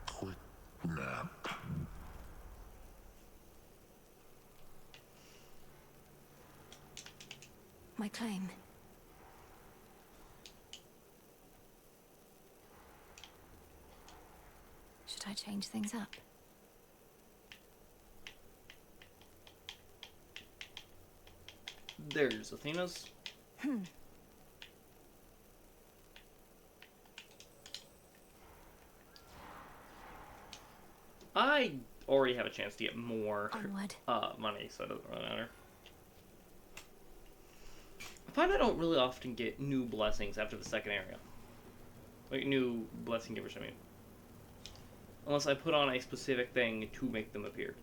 Quick nap. My claim. Should I change things up? There's Athena's. I already have a chance to get more money, so it doesn't really matter. I find I don't really often get new blessings after the second area. Like, new blessing givers, I mean. Unless I put on a specific thing to make them appear.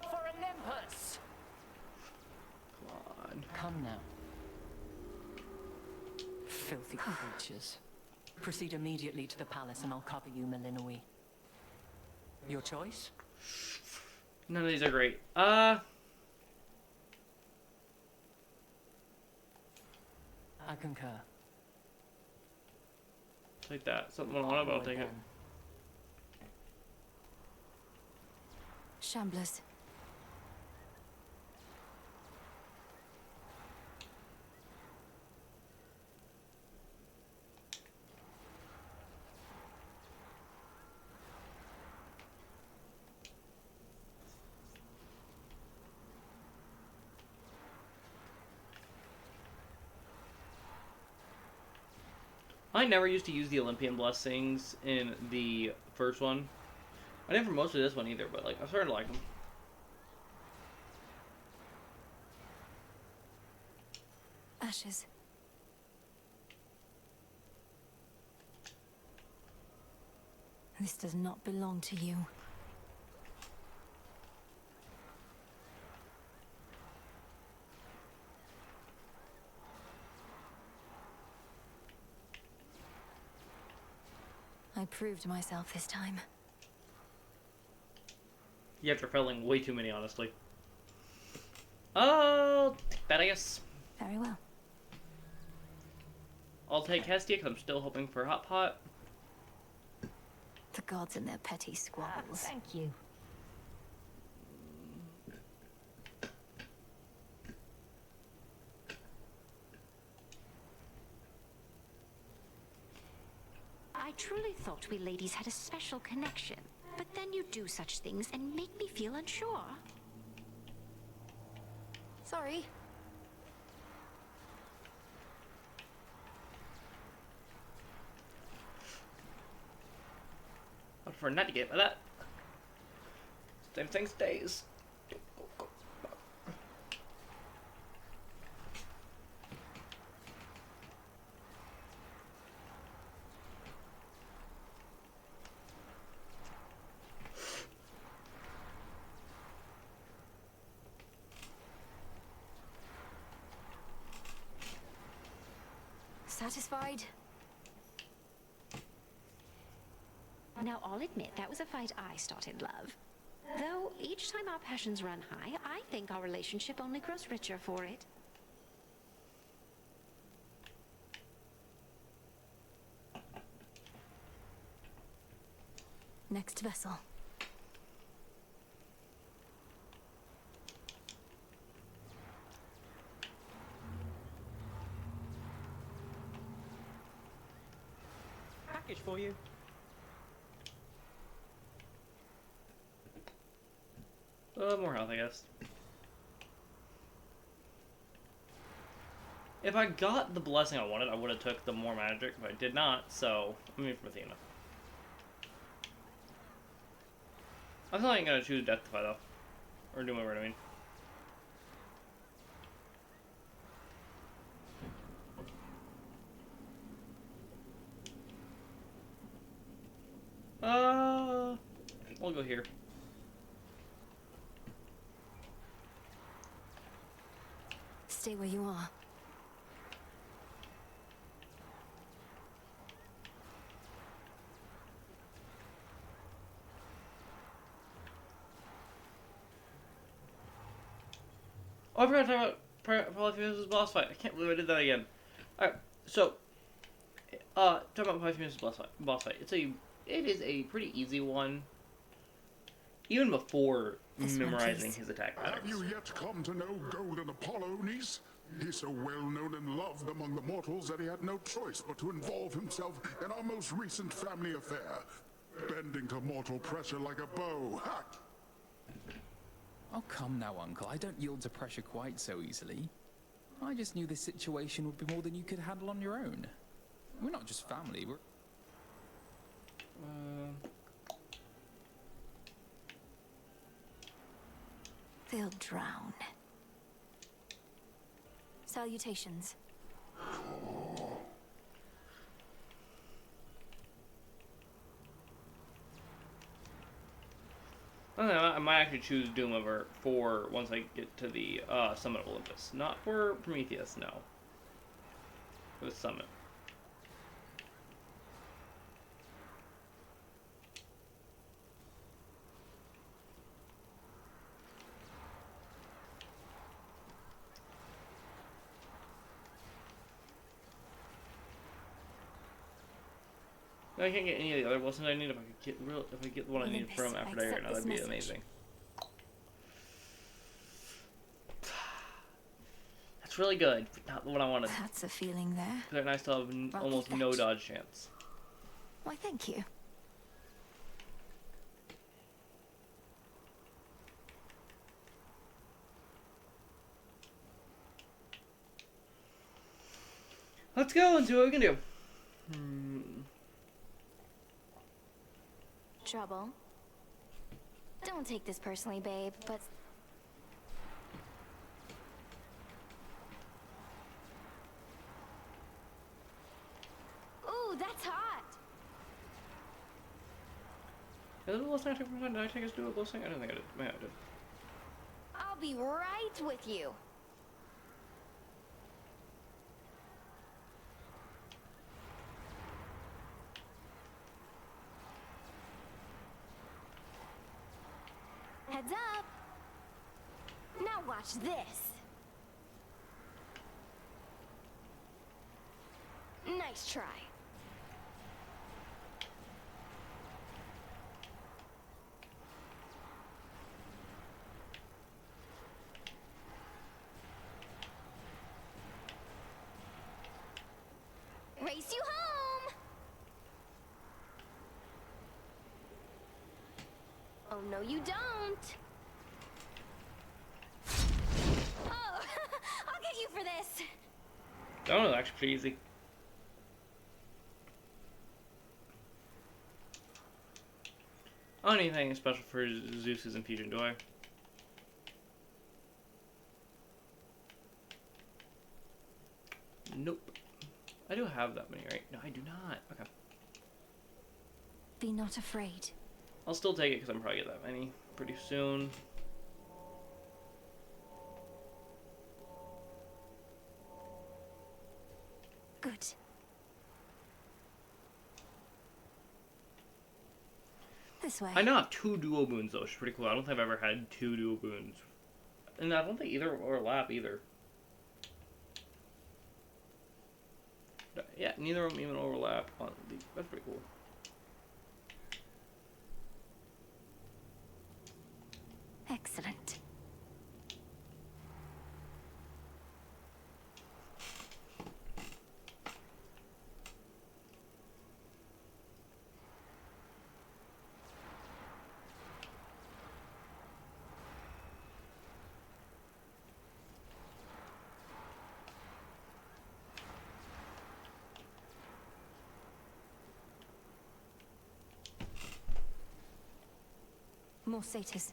For Olympus! Come on. Come now. Filthy creatures. Proceed immediately to the palace and I'll cover you, Melinoe. Your choice? None of these are great. I concur. Take that. Something I want, but I'll take it. Shamblers. I never used to use the Olympian blessings in the first one. I didn't for most of this one either, but like I'm starting to like them. Ashes. This does not belong to you. I proved myself this time. Yeah, after felling way too many, honestly. I'll take that, I guess. Very well. I'll take Hestia, because I'm still hoping for Hot Pot. The gods and their petty squabbles. Thank you. I truly thought we ladies had a special connection, but then you do such things and make me feel unsure. Sorry. I'd prefer not to get by that. Same thing stays. Satisfied? Now, I'll admit that was a fight I started, love. Though, each time our passions run high, I think our relationship only grows richer for it. Next vessel. Package for you. More health, I guess. If I got the blessing I wanted, I would have took the more magic. If I did not, so I'm in for Athena. I thought I ain't gonna choose Deathify though, or do my word, I mean. We'll go here. Stay where you are. Oh, I forgot to talk about Polyphemus' boss fight. I can't believe I did that again. Alright, so talk about Polyphemus' boss fight. It is a pretty easy one. Even before memorizing his attack Have patterns. you yet come to know Golden Apollo, niece? He's so well known and loved among the mortals that he had no choice but to involve himself in our most recent family affair, bending to mortal pressure like a bow. Ha! Oh, come now, Uncle. I don't yield to pressure quite so easily. I just knew this situation would be more than you could handle on your own. We're not just family, we're... They'll drown. Salutations. Okay, I might actually choose Doom over for once I get to the Summit of Olympus. Not for Prometheus, no. For the Summit. No, I can't get any of the other bosses I need. If I get the one I need from Aphrodite right now, that'd be amazing. That's really good, but not what I wanted. That's a feeling there. Because I still have almost no dodge chance. Why, thank you. Let's go and see what we can do. Trouble? Don't take this personally, babe, but... Ooh, that's hot! Is it the last thing I took from time? Did I take us to do a close thing? I don't think I did. Maybe I did. I'll be right with you. Heads up! Now watch this! Nice try. Race you home! Oh, no you don't! Oh, I'll get you for this! That one was actually pretty easy. I don't need anything special for Zeus's infusion, do I? Nope. I do have that many, right? No, I do not. Okay. Be not afraid. I'll still take it because I'm probably get that many pretty soon. Good. This way. I now have 2 dual boons though, which is pretty cool. I don't think I've ever had 2 dual boons. And I don't think either overlap either. Yeah, neither of them even overlap on the... That's pretty cool. Excellent. More satyrs.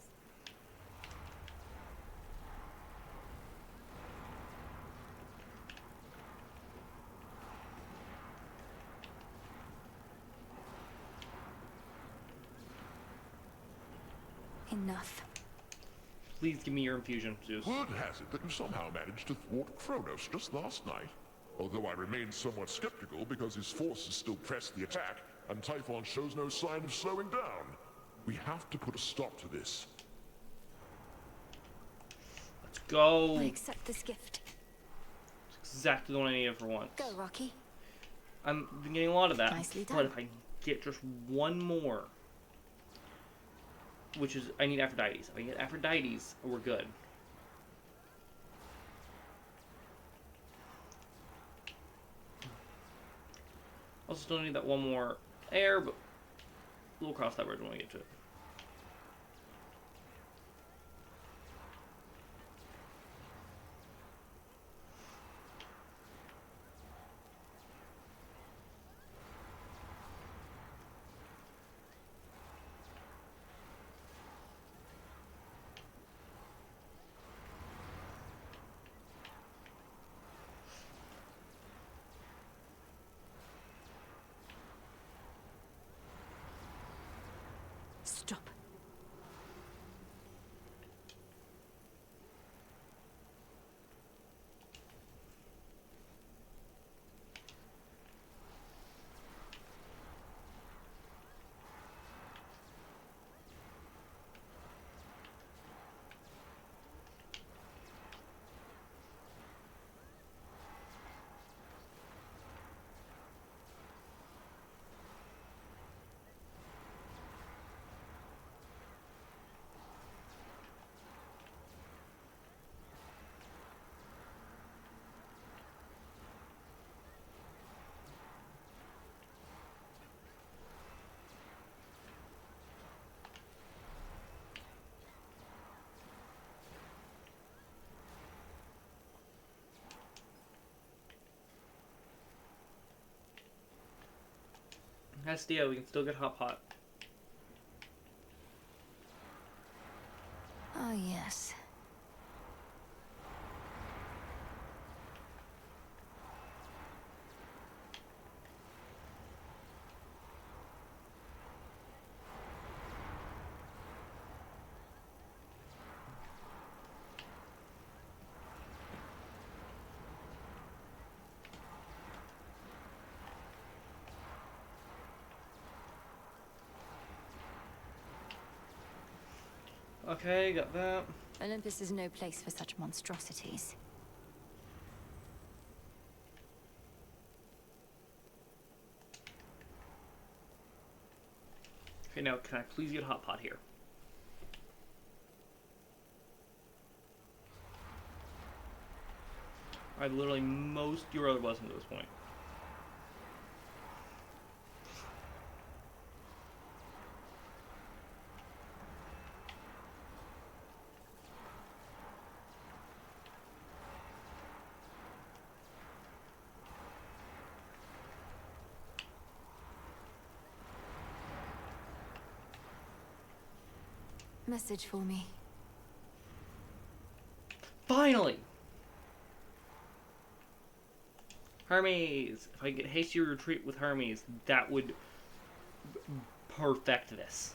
Enough. Please give me your infusion, Zeus. Word has it that you somehow managed to thwart Kronos just last night. Although I remain somewhat skeptical because his forces still press the attack, and Typhon shows no sign of slowing down. We have to put a stop to this. Let's go. I accept this gift. It's exactly the one I needed for once. Go, Rocky. I'm getting a lot of that. Nicely But done. if I get just one more, which is, I need Aphrodite's. If I get Aphrodite's, we're good. Also still need that one more air, but we'll cross that bridge when we get to it. Stop. Hestia, we can still get Hot Pot. Oh, yes. Okay, got that. Olympus is no place for such monstrosities. Okay, now can I please get Hot Pot here? I literally most your other blessing to this point. Message for me. Finally! Hermes! If I get hasty retreat with Hermes, that would perfect this.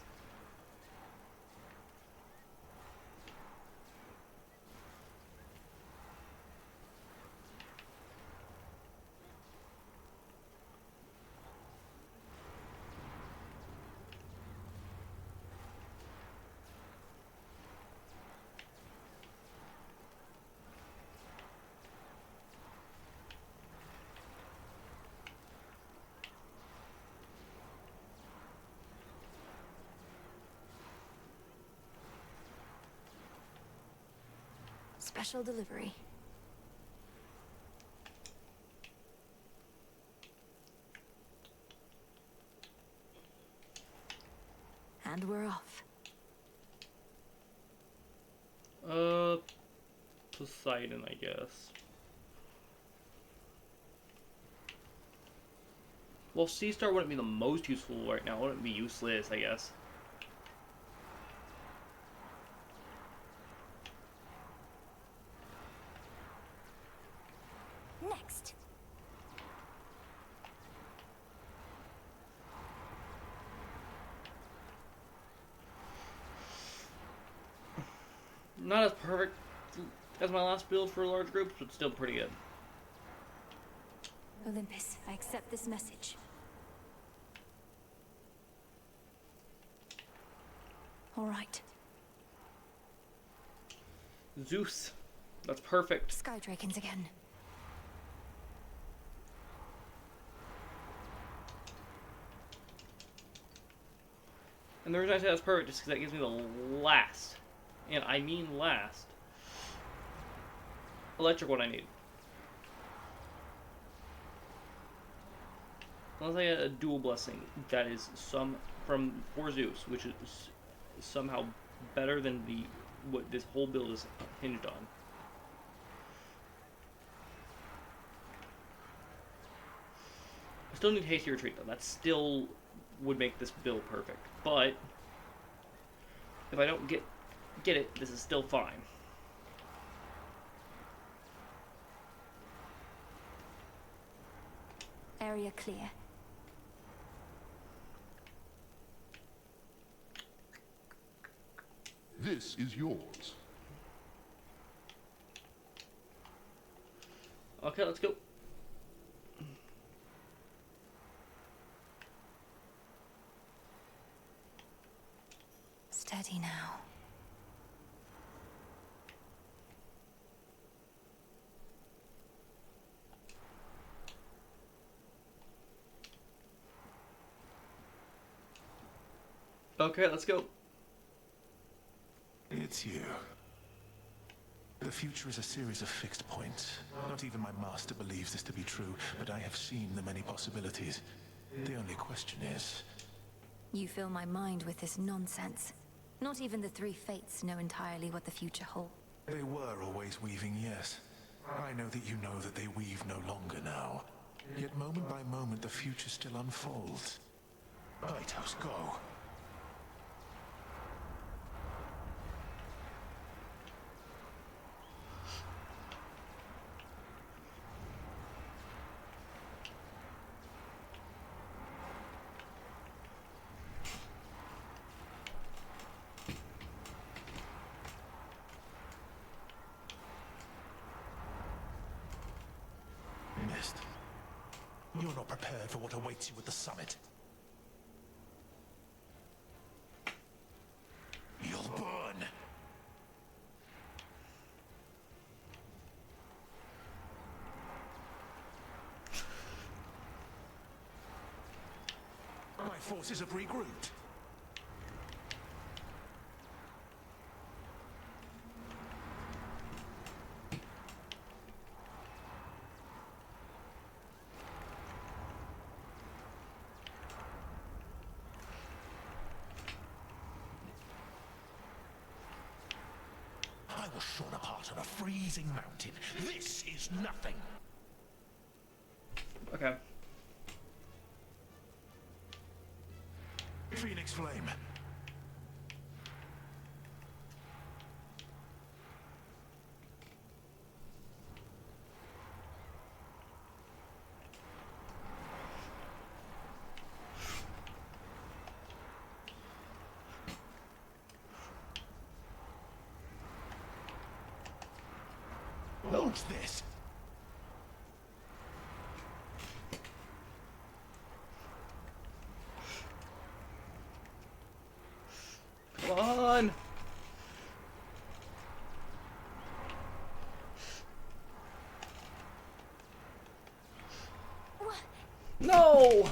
Special delivery. And we're off. Poseidon, I guess. Well, Sea Star wouldn't be the most useful right now. It wouldn't be useless, I guess. Next. Not as perfect as my last build for large groups, but still pretty good. Olympus, I accept this message. All right. Zeus. That's perfect. Sky Drakens again. And the reason I say that's perfect is because that gives me the last, and I mean last, electric one I need. Unless I get a dual blessing that is for Zeus, which is somehow better than what this whole build is hinged on. I still need hasty retreat though. That still would make this build perfect. But if I don't get it, this is still fine. Area clear. This is yours. Okay, let's go. Steady now. Okay, let's go. It's you. The future is a series of fixed points. Not even my master believes this to be true, but I have seen the many possibilities. The only question is... You fill my mind with this nonsense. Not even the three fates know entirely what the future holds. They were always weaving, yes. I know that you know that they weave no longer now. Yet moment by moment the future still unfolds. Lighthouse, go. Mist. You're not prepared for what awaits you at the summit. You'll burn. My forces have regrouped. I was shorn apart on a freezing mountain. This is nothing. Okay. Phoenix Flame. Launch this. Come on. No!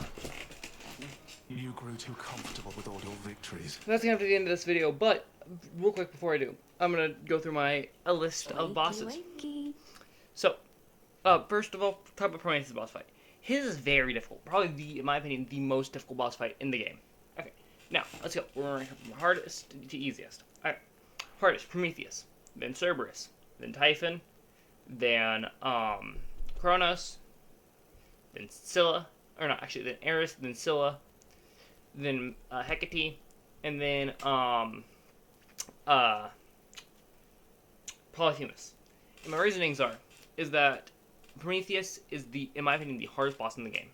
You grew too comfortable with all your victories. That's gonna have to be the end of this video, but real quick before I do, I'm gonna go through a list of bosses. So, first of all, talk about Prometheus' boss fight. His is very difficult. Probably, in my opinion, the most difficult boss fight in the game. Okay, now, let's go. We're going from hardest to easiest. Alright, hardest, Prometheus, then Cerberus, then Typhon, then, Kronos, then Scylla, or not, actually, then Eris, then Scylla, then, Hecate, and then, Polyphemus. And my reasonings is that Prometheus is in my opinion, the hardest boss in the game.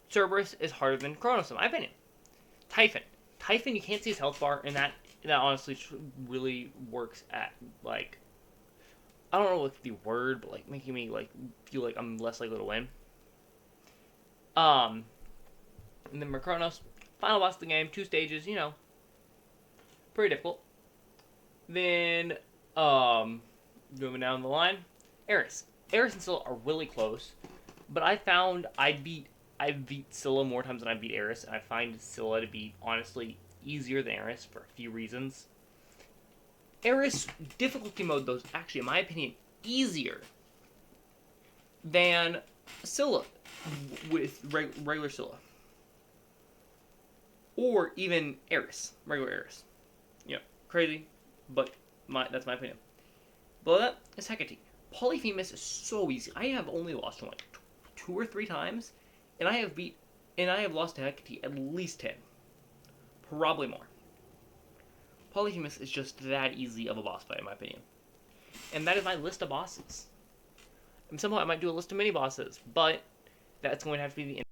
Cerberus is harder than Kronos, in my opinion. Typhon, you can't see his health bar, and that honestly really works at, like, I don't know what the word, but, like, making me, like, feel like I'm less likely to win. And then Kronos, final boss of the game, 2 stages, you know, pretty difficult. Then, moving down the line, Eris. Eris and Scylla are really close, but I found I beat Scylla more times than I beat Eris, and I find Scylla to be, honestly, easier than Eris for a few reasons. Eris difficulty mode, though, is actually, in my opinion, easier than Scylla with regular Scylla. Or even Eris, regular Eris. Yeah, crazy, but that's my opinion. Below that is Hecate. Polyphemus is so easy. I have only lost him like 2 or 3 times, and I have lost to Hecate at least 10. Probably more. Polyphemus is just that easy of a boss fight, in my opinion. And that is my list of bosses. And somehow I might do a list of mini bosses, but that's going to have to be the